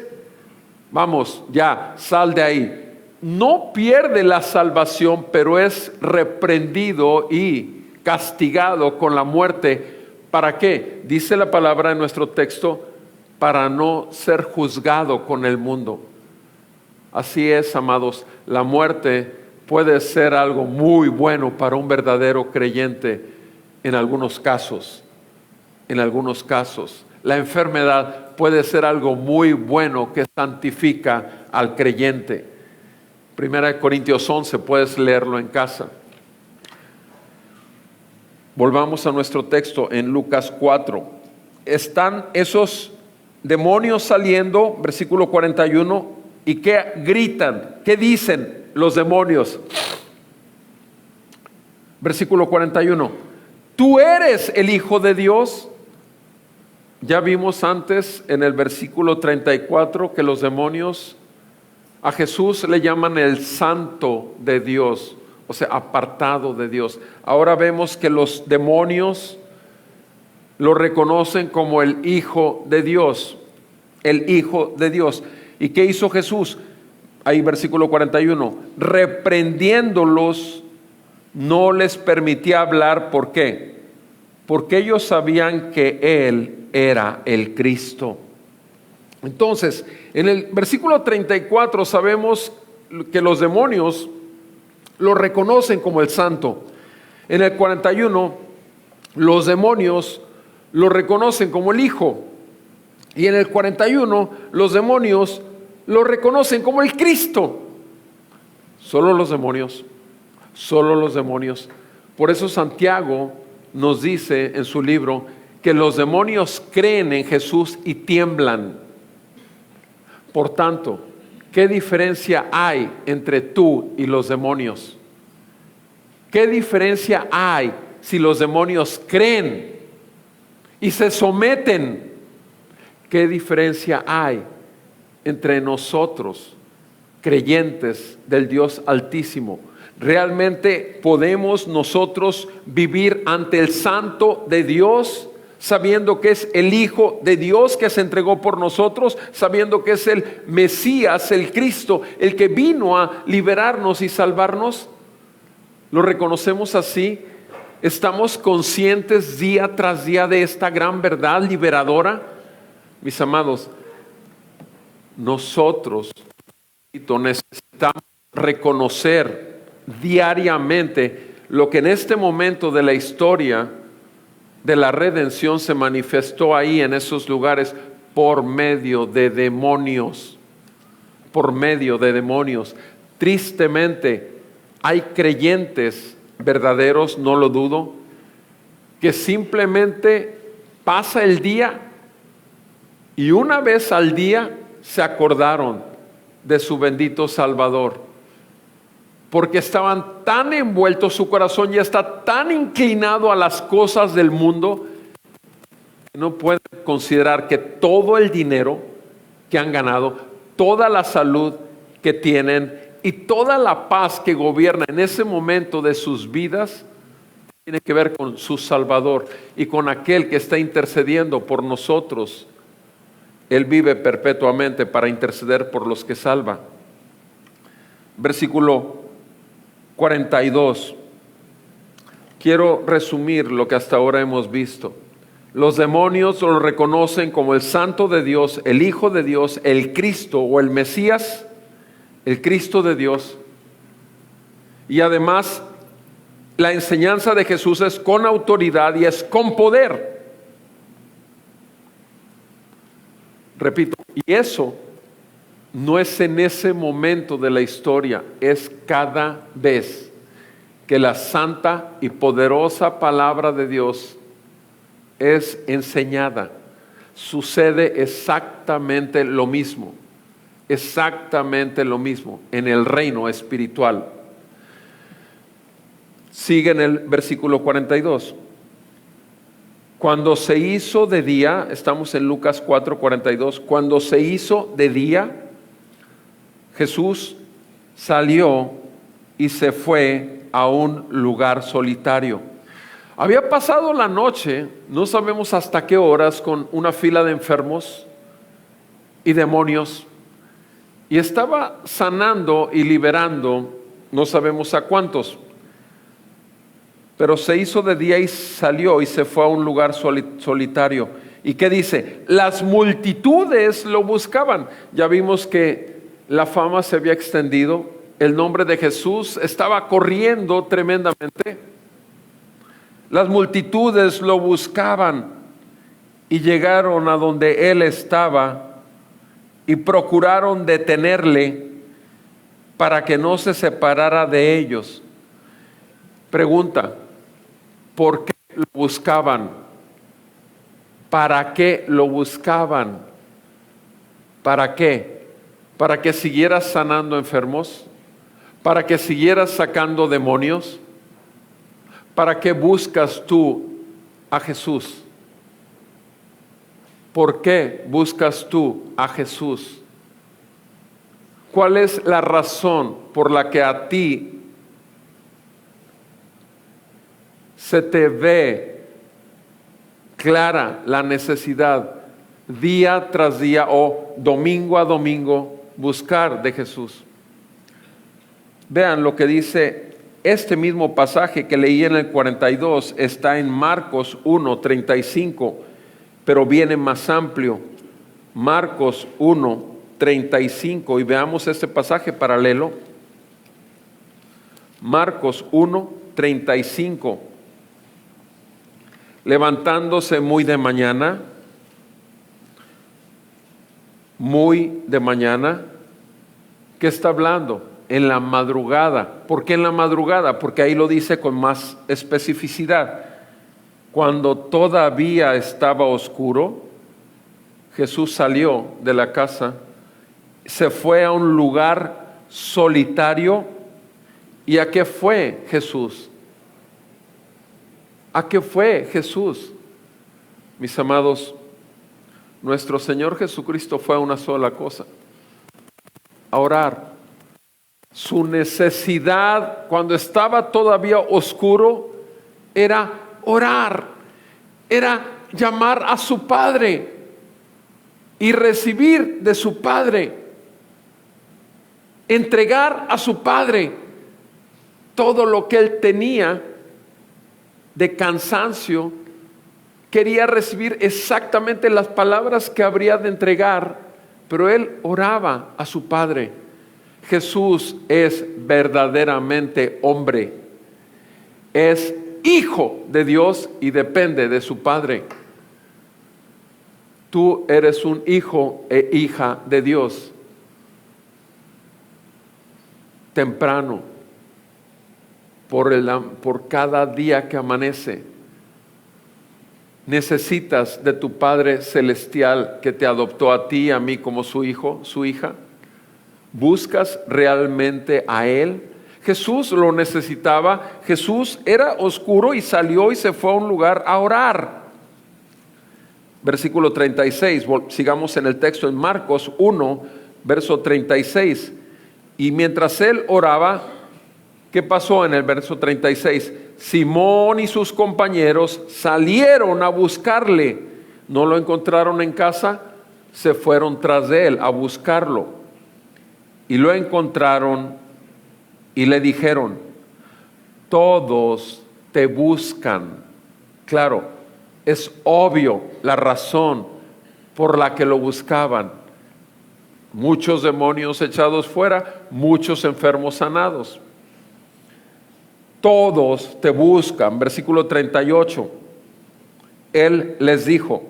vamos, ya, sal de ahí. No pierde la salvación, pero es reprendido y castigado con la muerte. ¿Para qué? Dice la palabra en nuestro texto, para no ser juzgado con el mundo. Así es, amados, la muerte puede ser algo muy bueno para un verdadero creyente en algunos casos. En algunos casos. La enfermedad puede ser algo muy bueno que santifica al creyente. 1 Corintios 11, puedes leerlo en casa. Volvamos a nuestro texto en Lucas 4. Están esos demonios saliendo, versículo 41, ¿y qué gritan? ¿Qué dicen los demonios? Versículo 41, ¿tú eres el Hijo de Dios? Ya vimos antes en el versículo 34 que los demonios a Jesús le llaman el Santo de Dios, o sea, apartado de Dios. Ahora vemos que los demonios lo reconocen como el Hijo de Dios, el Hijo de Dios. ¿Y qué hizo Jesús? Ahí versículo 41, reprendiéndolos, no les permitía hablar. ¿Por qué? Porque ellos sabían que Él era el Cristo. Entonces, en el versículo 34 sabemos que los demonios lo reconocen como el santo. En el 41, los demonios lo reconocen como el Hijo. Y en el 41, los demonios lo reconocen como el Cristo. Solo los demonios, solo los demonios. Por eso Santiago nos dice en su libro que los demonios creen en Jesús y tiemblan. Por tanto, ¿qué diferencia hay entre tú y los demonios? ¿Qué diferencia hay si los demonios creen y se someten? ¿Qué diferencia hay entre nosotros, creyentes del Dios Altísimo? ¿Realmente podemos nosotros vivir ante el Santo de Dios, sabiendo que es el Hijo de Dios que se entregó por nosotros, sabiendo que es el Mesías, el Cristo, el que vino a liberarnos y salvarnos? ¿Lo reconocemos así? ¿Estamos conscientes día tras día de esta gran verdad liberadora? Mis amados, nosotros necesitamos reconocer diariamente lo que en este momento de la historia de la redención se manifestó ahí en esos lugares por medio de demonios. Por medio de demonios. Tristemente, hay creyentes verdaderos, no lo dudo, que simplemente pasa el día y una vez al día se acordaron de su bendito Salvador, porque estaban tan envueltos, su corazón ya está tan inclinado a las cosas del mundo, que no pueden considerar que todo el dinero que han ganado, toda la salud que tienen y toda la paz que gobierna en ese momento de sus vidas tiene que ver con su Salvador y con aquel que está intercediendo por nosotros. Él vive perpetuamente para interceder por los que salva. Versículo 42. Quiero resumir lo que hasta ahora hemos visto. Los demonios lo reconocen como el Santo de Dios, el Hijo de Dios, el Cristo o el Mesías, el Cristo de Dios. Y además, la enseñanza de Jesús es con autoridad y es con poder. Repito, y eso no es en ese momento de la historia, es cada vez que la santa y poderosa palabra de Dios es enseñada. Sucede exactamente lo mismo en el reino espiritual. Sigue en el versículo 42. Cuando se hizo de día, estamos en Lucas 4:42, cuando se hizo de día, Jesús salió y se fue a un lugar solitario. Había pasado la noche, no sabemos hasta qué horas, con una fila de enfermos y demonios, y estaba sanando y liberando, no sabemos a cuántos. Pero se hizo de día y salió y se fue a un lugar solitario. ¿Y qué dice? Las multitudes lo buscaban. Ya vimos que la fama se había extendido. El nombre de Jesús estaba corriendo tremendamente. Las multitudes lo buscaban y llegaron a donde él estaba y procuraron detenerle para que no se separara de ellos. Pregunta, ¿por qué lo buscaban? ¿Para qué lo buscaban? ¿Para qué? ¿Para que siguieras sanando enfermos? ¿Para que siguieras sacando demonios? ¿Para qué buscas tú a Jesús? ¿Por qué buscas tú a Jesús? ¿Cuál es la razón por la que a ti se te ve clara la necesidad día tras día o domingo a domingo buscar de Jesús? Vean lo que dice este mismo pasaje que leí en el 42, está en Marcos 1:35, pero viene más amplio. Marcos 1:35. 35 y veamos este pasaje paralelo. Marcos 1:35. Levantándose muy de mañana, ¿qué está hablando? En la madrugada. ¿Por qué en la madrugada? Porque ahí lo dice con más especificidad. Cuando todavía estaba oscuro, Jesús salió de la casa, se fue a un lugar solitario. ¿Y a qué fue Jesús? ¿A qué fue Jesús? Mis amados, nuestro Señor Jesucristo fue a una sola cosa: a orar. Su necesidad cuando estaba todavía oscuro era orar, era llamar a su Padre y recibir de su Padre, entregar a su Padre todo lo que él tenía de cansancio. Quería recibir exactamente las palabras que habría de entregar, pero él oraba a su Padre. Jesús es verdaderamente hombre, es hijo de Dios y depende de su Padre. Tú eres un hijo e hija de Dios. Temprano, por cada día que amanece, necesitas de tu Padre Celestial que te adoptó a ti y a mí como su hijo, su hija. ¿Buscas realmente a Él? Jesús lo necesitaba. Jesús era oscuro y salió y se fue a un lugar a orar. Versículo 36, sigamos en el texto en Marcos 1, verso 36. Y mientras él oraba, ¿qué pasó en el verso 36? Simón y sus compañeros salieron a buscarle. No lo encontraron en casa, se fueron tras de él a buscarlo. Y lo encontraron y le dijeron: todos te buscan. Claro, es obvio la razón por la que lo buscaban. Muchos demonios echados fuera, muchos enfermos sanados. Todos te buscan. Versículo 38. Él les dijo,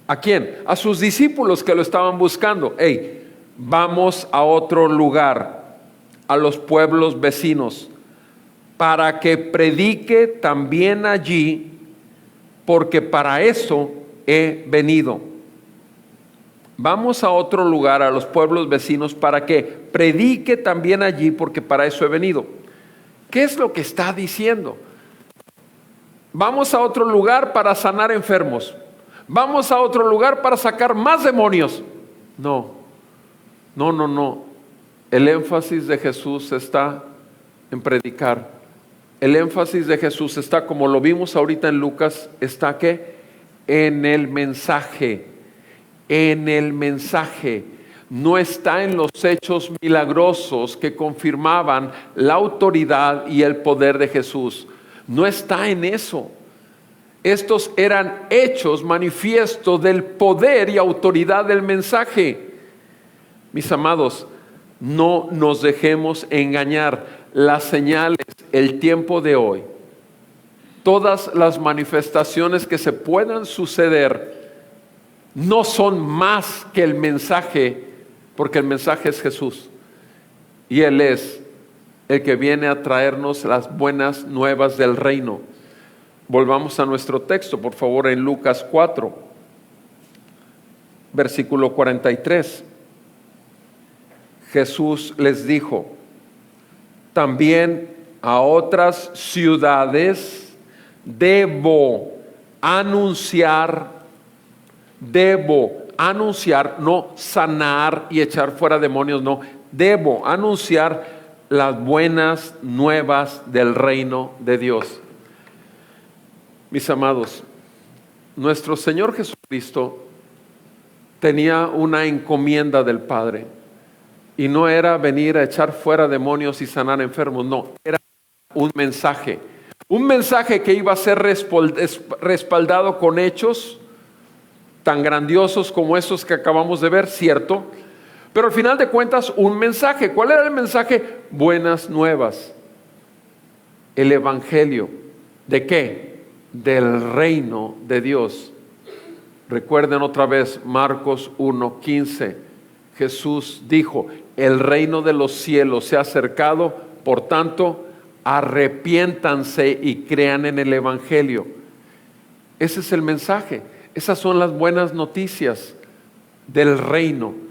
¿a quién? A sus discípulos que lo estaban buscando. Hey, vamos a otro lugar, a los pueblos vecinos, para que predique también allí, porque para eso he venido. Vamos a otro lugar, a los pueblos vecinos, para que predique también allí, porque para eso he venido. ¿Qué es lo que está diciendo? Vamos a otro lugar para sanar enfermos. Vamos a otro lugar para sacar más demonios. No. El énfasis de Jesús está en predicar. El énfasis de Jesús está, como lo vimos ahorita en Lucas, está ¿qué? En el mensaje. En el mensaje. No está en los hechos milagrosos que confirmaban la autoridad y el poder de Jesús. No está en eso. Estos eran hechos manifiestos del poder y autoridad del mensaje. Mis amados, no nos dejemos engañar. Las señales, el tiempo de hoy, todas las manifestaciones que se puedan suceder, no son más que el mensaje, porque el mensaje es Jesús. Y Él es el que viene a traernos las buenas nuevas del reino. Volvamos a nuestro texto, por favor, en Lucas 4, versículo 43. Jesús les dijo: también a otras ciudades debo anunciar, no sanar y echar fuera demonios, no, debo anunciar las buenas nuevas del reino de Dios. Mis amados, nuestro Señor Jesucristo tenía una encomienda del Padre, y no era venir a echar fuera demonios y sanar enfermos, no, era un mensaje que iba a ser respaldado con hechos tan grandiosos como esos que acabamos de ver, cierto, Pero al final de cuentas, un mensaje. ¿Cuál era el mensaje? Buenas nuevas. El evangelio. ¿De qué? Del reino de Dios. Recuerden otra vez Marcos 1:15. Jesús dijo: el reino de los cielos se ha acercado, por tanto, arrepiéntanse y crean en el evangelio. Ese es el mensaje. Esas son las buenas noticias del reino.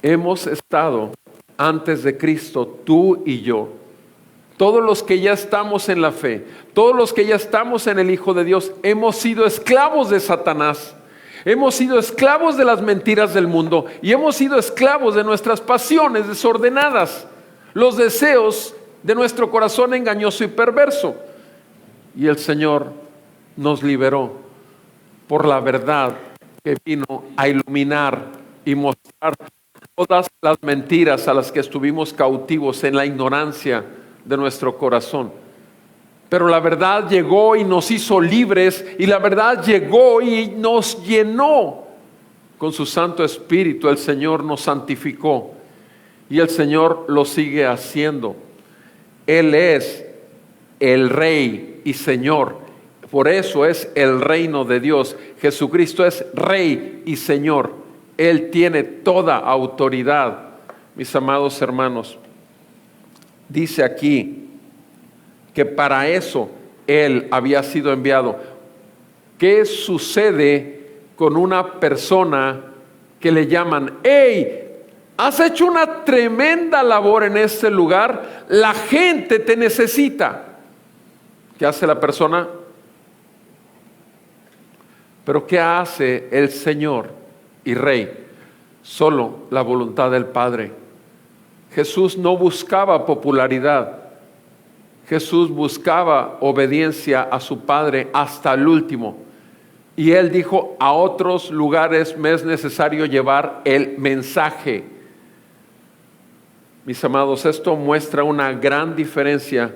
Hemos estado antes de Cristo, tú y yo, todos los que ya estamos en la fe, todos los que ya estamos en el Hijo de Dios, hemos sido esclavos de Satanás. Hemos sido esclavos de las mentiras del mundo y hemos sido esclavos de nuestras pasiones desordenadas, los deseos de nuestro corazón engañoso y perverso. Y el Señor nos liberó por la verdad que vino a iluminar y mostrar todas las mentiras a las que estuvimos cautivos en la ignorancia de nuestro corazón. Pero la verdad llegó y nos hizo libres, y la verdad llegó y nos llenó con su Santo Espíritu. El Señor nos santificó y el Señor lo sigue haciendo. Él es el Rey y Señor. Por eso es el reino de Dios. Jesucristo es Rey y Señor. Él tiene toda autoridad. Mis amados hermanos, dice aquí que para eso Él había sido enviado. ¿Qué sucede con una persona que le llaman: hey, has hecho una tremenda labor en este lugar, la gente te necesita? ¿Qué hace la persona? Pero ¿qué hace el Señor y Rey? Solo la voluntad del Padre. Jesús no buscaba popularidad. Jesús buscaba obediencia a su Padre hasta el último. Y Él dijo: a otros lugares me es necesario llevar el mensaje. Mis amados, esto muestra una gran diferencia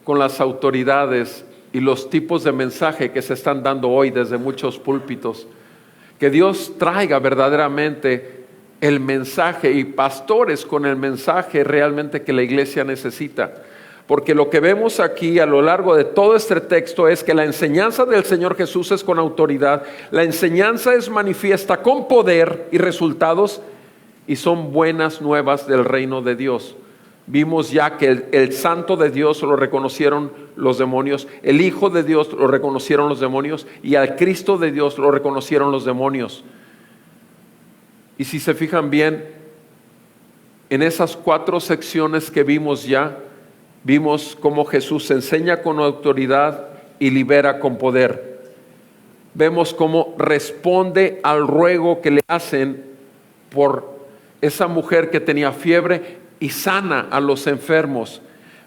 con las autoridades y los tipos de mensaje que se están dando hoy desde muchos púlpitos. Que Dios traiga verdaderamente el mensaje y pastores con el mensaje realmente que la iglesia necesita. Porque lo que vemos aquí a lo largo de todo este texto es que la enseñanza del Señor Jesús es con autoridad, la enseñanza es manifiesta con poder y resultados, y son buenas nuevas del reino de Dios. Vimos ya que el Santo de Dios lo reconocieron los demonios, el Hijo de Dios lo reconocieron los demonios, y al Cristo de Dios lo reconocieron los demonios. Y si se fijan bien, en esas 4 secciones que vimos ya, vimos cómo Jesús enseña con autoridad y libera con poder. Vemos cómo responde al ruego que le hacen por esa mujer que tenía fiebre y sana a los enfermos.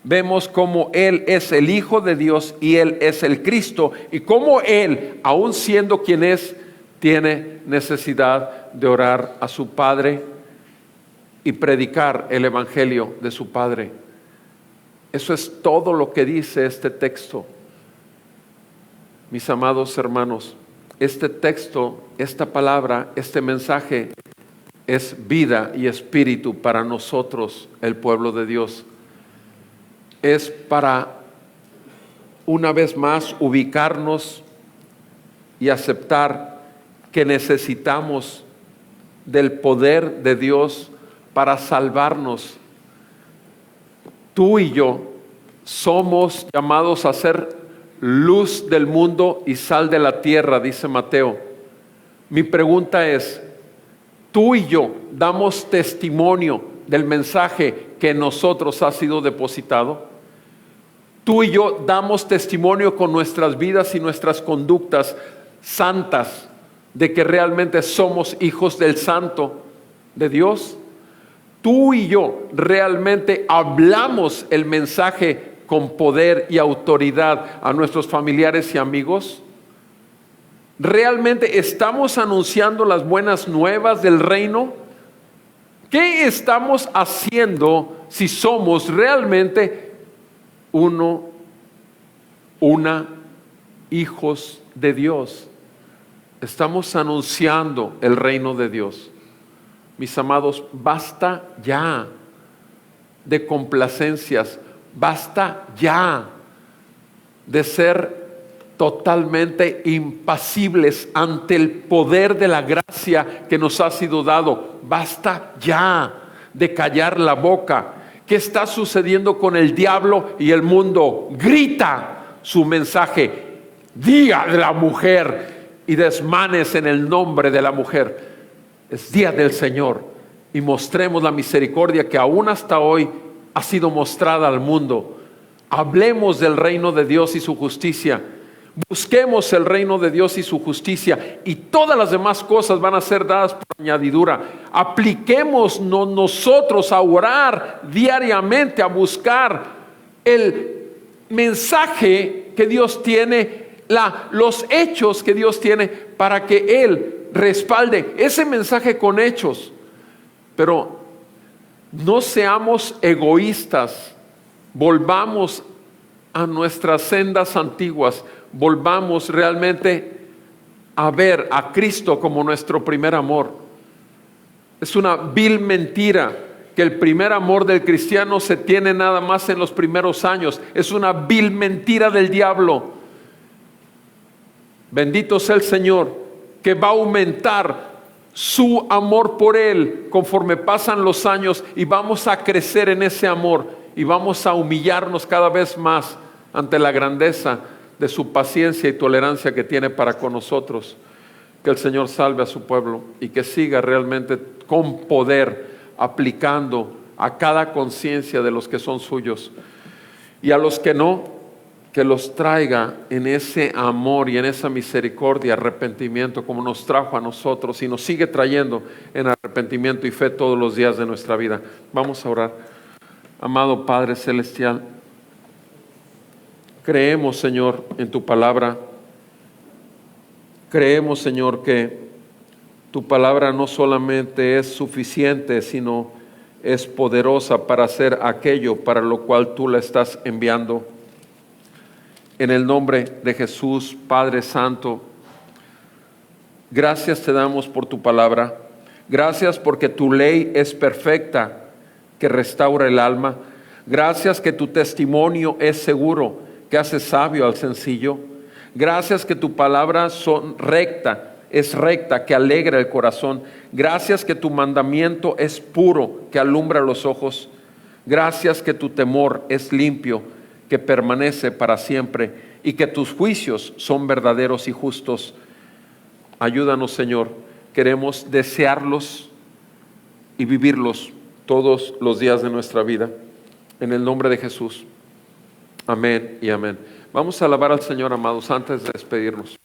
Vemos cómo Él es el Hijo de Dios y Él es el Cristo, y cómo Él, aun siendo quien es, tiene necesidad de orar a su Padre y predicar el Evangelio de su Padre. Eso es todo lo que dice este texto. Mis amados hermanos, este texto, esta palabra, este mensaje es vida y espíritu para nosotros, el pueblo de Dios. Es para, una vez más, ubicarnos y aceptar que necesitamos del poder de Dios para salvarnos. Tú y yo somos llamados a ser luz del mundo y sal de la tierra, dice Mateo. Mi pregunta es: ¿tú y yo damos testimonio del mensaje que en nosotros ha sido depositado? ¿Tú y yo damos testimonio con nuestras vidas y nuestras conductas santas de que realmente somos hijos del Santo de Dios? Tú y yo realmente hablamos el mensaje con poder y autoridad a nuestros familiares y amigos. ¿Realmente estamos anunciando las buenas nuevas del reino? ¿Qué estamos haciendo si somos realmente hijos de Dios? Estamos anunciando el reino de Dios. Mis amados, basta ya de complacencias, basta ya de ser totalmente impasibles ante el poder de la gracia que nos ha sido dado. Basta ya de callar la boca. ¿Qué está sucediendo con el diablo y el mundo? Grita su mensaje: Día de la mujer, y desmanes en el nombre de la mujer. Es día del Señor, y mostremos la misericordia que aún hasta hoy ha sido mostrada al mundo. Hablemos del reino de Dios y su justicia. Busquemos el reino de Dios y su justicia, y todas las demás cosas van a ser dadas por añadidura. Apliquémonos nosotros a orar diariamente, a buscar el mensaje que Dios tiene, los hechos que Dios tiene, para que Él respalde ese mensaje con hechos. Pero no seamos egoístas, volvamos a nuestras sendas antiguas, volvamos realmente a ver a Cristo como nuestro primer amor. Es una vil mentira que el primer amor del cristiano se tiene nada más en los primeros años. Es una vil mentira del diablo. Bendito sea el Señor, que va a aumentar su amor por Él conforme pasan los años, y vamos a crecer en ese amor, y vamos a humillarnos cada vez más ante la grandeza de su paciencia y tolerancia que tiene para con nosotros. Que el Señor salve a su pueblo y que siga realmente con poder aplicando a cada conciencia de los que son suyos, y a los que no, que los traiga en ese amor y en esa misericordia, arrepentimiento, como nos trajo a nosotros y nos sigue trayendo en arrepentimiento y fe todos los días de nuestra vida. Vamos a orar. Amado Padre Celestial, creemos, Señor, en tu palabra. Creemos, Señor, que tu palabra no solamente es suficiente, sino es poderosa para hacer aquello para lo cual tú la estás enviando. En el nombre de Jesús, Padre Santo, gracias te damos por tu palabra. Gracias porque tu ley es perfecta, que restaura el alma. Gracias que tu testimonio es seguro, que hace sabio al sencillo. Gracias que tu palabra es recta, que alegra el corazón. Gracias que tu mandamiento es puro, que alumbra los ojos. Gracias que tu temor es limpio, que permanece para siempre, y que tus juicios son verdaderos y justos. Ayúdanos, Señor. Queremos desearlos y vivirlos todos los días de nuestra vida. En el nombre de Jesús. Amén y amén. Vamos a alabar al Señor, amados, antes de despedirnos.